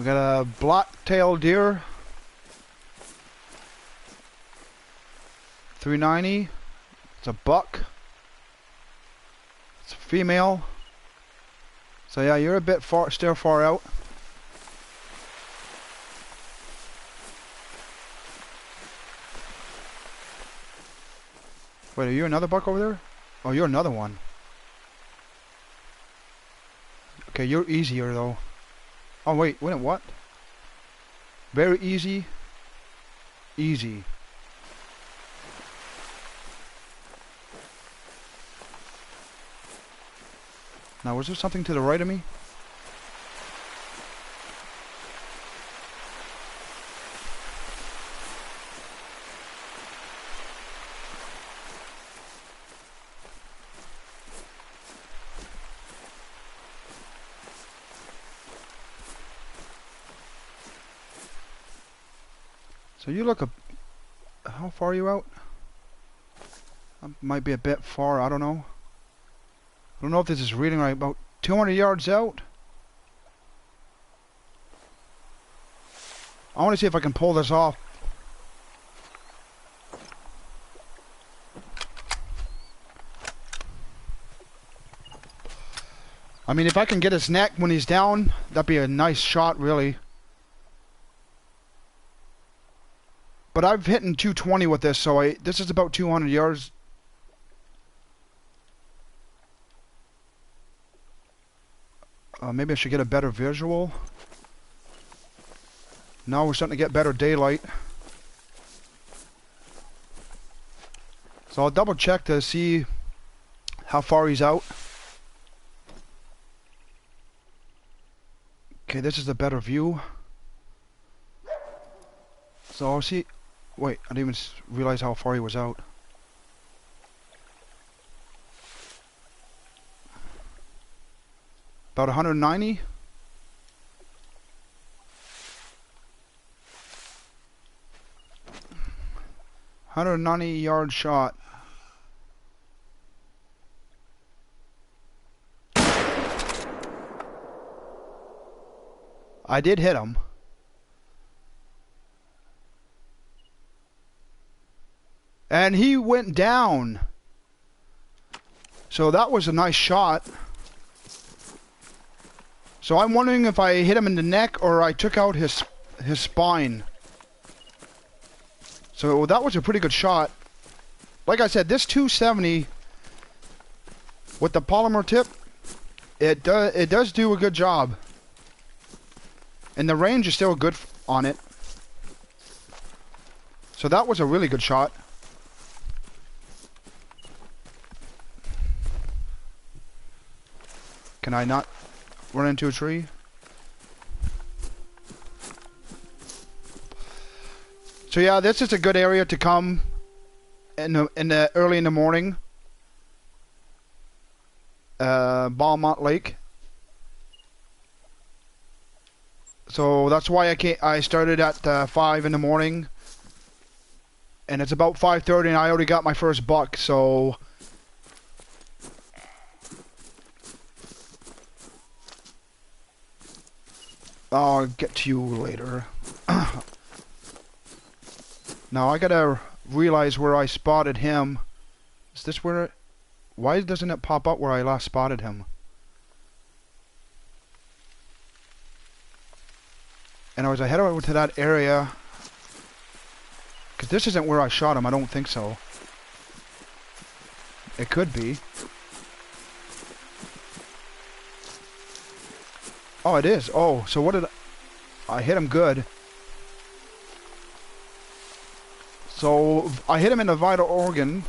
We got a black-tailed deer. 390. It's a buck. It's a female. So yeah, you're a bit far, still far out. Wait, are you another buck over there? Oh, you're another one. Okay, you're easier though. Oh wait, what? Very easy. Easy. Now, was there something to the right of me? So you look how far are you out? Might be a bit far, I don't know. I don't know if this is reading right, about 200 yards out. I want to see if I can pull this off. I mean, if I can get his neck when he's down, that'd be a nice shot, really. But I've hit in 220 with this, so this is about 200 yards. Maybe I should get a better visual. Now we're starting to get better daylight. So I'll double check to see how far he's out. Okay, this is a better view. So I'll see. Wait, I didn't even realize how far he was out. About 190. 190-yard shot. I did hit him. And he went down. So that was a nice shot. So I'm wondering if I hit him in the neck or I took out his spine. So that was a pretty good shot. Like I said, this 270 with the polymer tip, it does do a good job. And the range is still good on it. So that was a really good shot. Can I not run into a tree? So yeah, this is a good area to come in the early in the morning. Balmont Lake. So that's why I started at 5 in the morning, and it's about 5:30, and I already got my first buck. So I'll get to you later. Now I gotta realize where I spotted him. Is this where? Why doesn't it pop up where I last spotted him? And I was headed over to that area. Because this isn't where I shot him. I don't think so. It could be. Oh, it is. Oh, so what did I hit him good. So I hit him in the vital organ.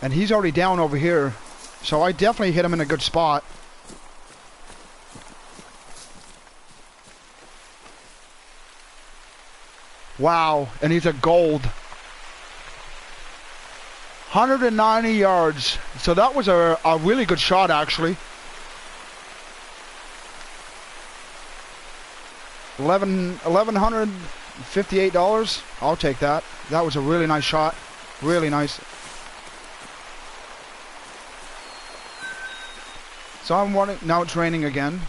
And he's already down over here. So I definitely hit him in a good spot. Wow, and he's a gold. 190 yards. So that was a really good shot, actually. $1,158. I'll take that. That was a really nice shot. Really nice. So I'm running. Now it's raining again.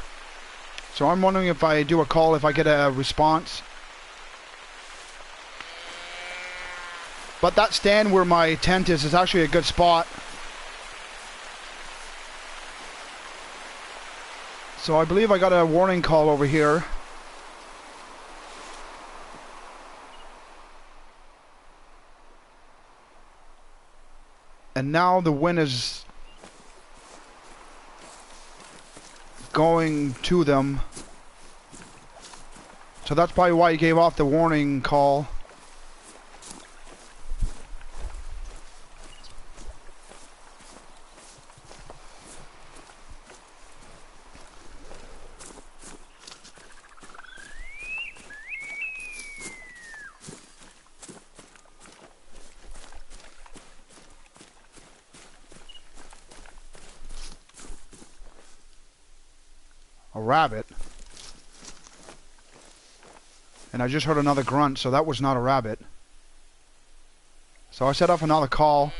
So I'm wondering if I do a call, if I get a response. But that stand where my tent is actually a good spot. So I believe I got a warning call over here. And now the wind is going to them. So that's probably why he gave off the warning call. A rabbit. And I just heard another grunt, so that was not a rabbit. So I set off another call.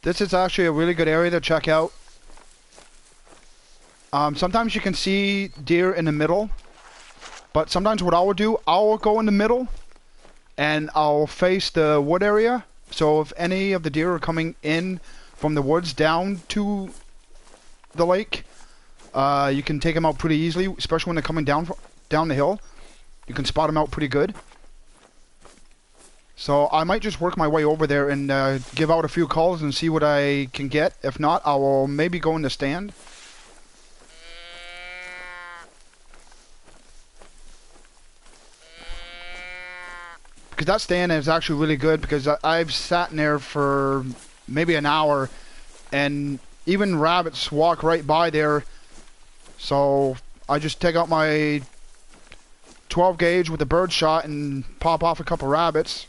This is actually a really good area to check out. Sometimes you can see deer in the middle, but sometimes what I will do, I'll go in the middle and I'll face the wood area. So if any of the deer are coming in from the woods down to the lake, you can take them out pretty easily, especially when they're coming down the hill. You can spot them out pretty good. So I might just work my way over there and give out a few calls and see what I can get. If not, I will maybe go in the stand. Because that stand is actually really good, because I've sat in there for maybe an hour and even rabbits walk right by there. So I just take out my 12 gauge with the bird shot and pop off a couple rabbits.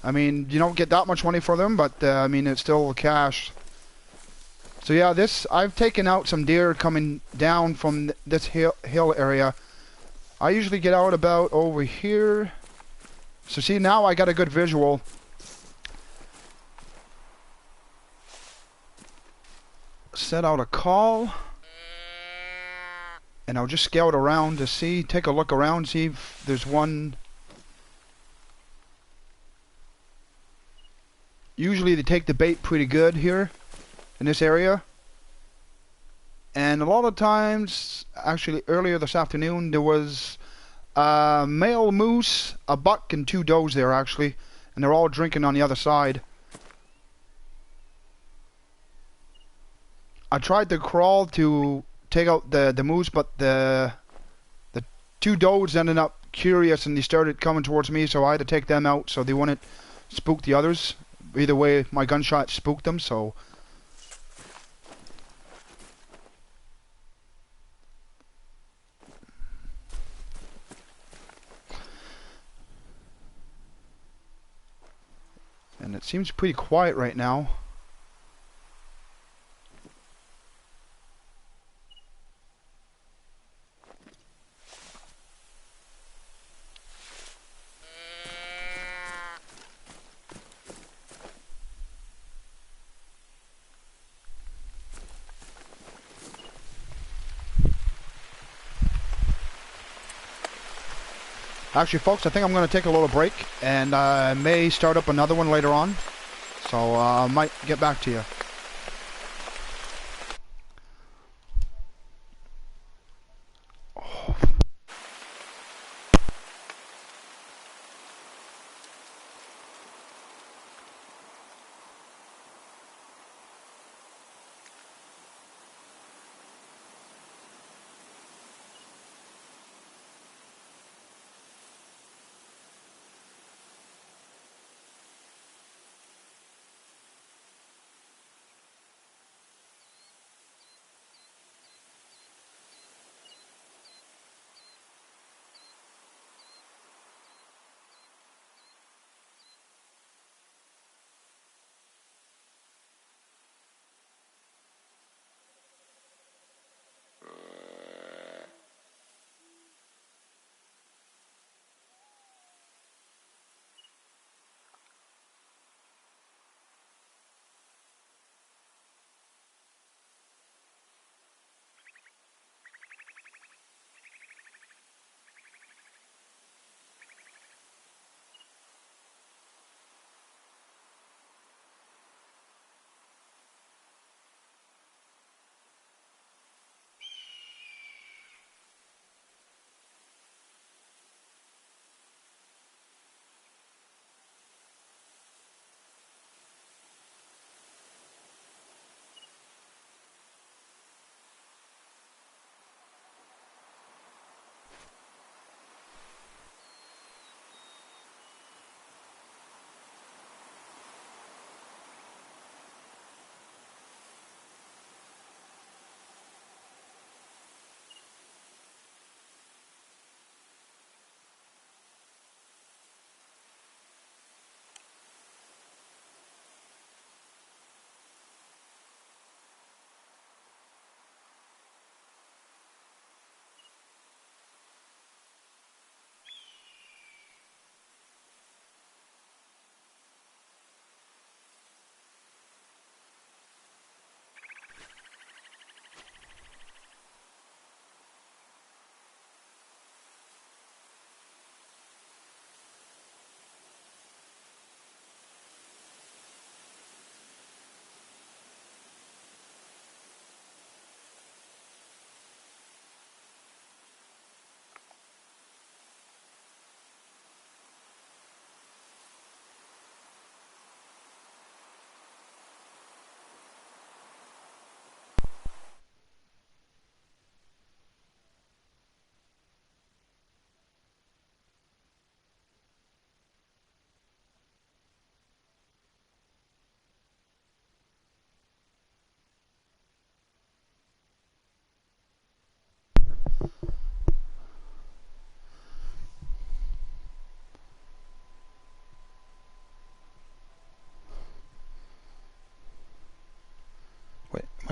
I mean, you don't get that much money for them, but I mean, it's still cash. So yeah, I've taken out some deer coming down from this hill area. I usually get out about over here. So see, now I got a good visual. Set out a call. And I'll just scout around to see, take a look around, see if there's one. Usually they take the bait pretty good here in this area. And a lot of times, actually earlier this afternoon, there was a male moose, a buck, and 2 does there actually. And they're all drinking on the other side. I tried to crawl to take out the moose, but the 2 does ended up curious and they started coming towards me, so I had to take them out so they wouldn't spook the others. Either way, my gunshot spooked them, so. And it seems pretty quiet right now. Actually, folks, I think I'm going to take a little break, and I may start up another one later on. So I might get back to you.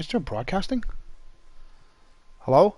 I still broadcasting? Hello?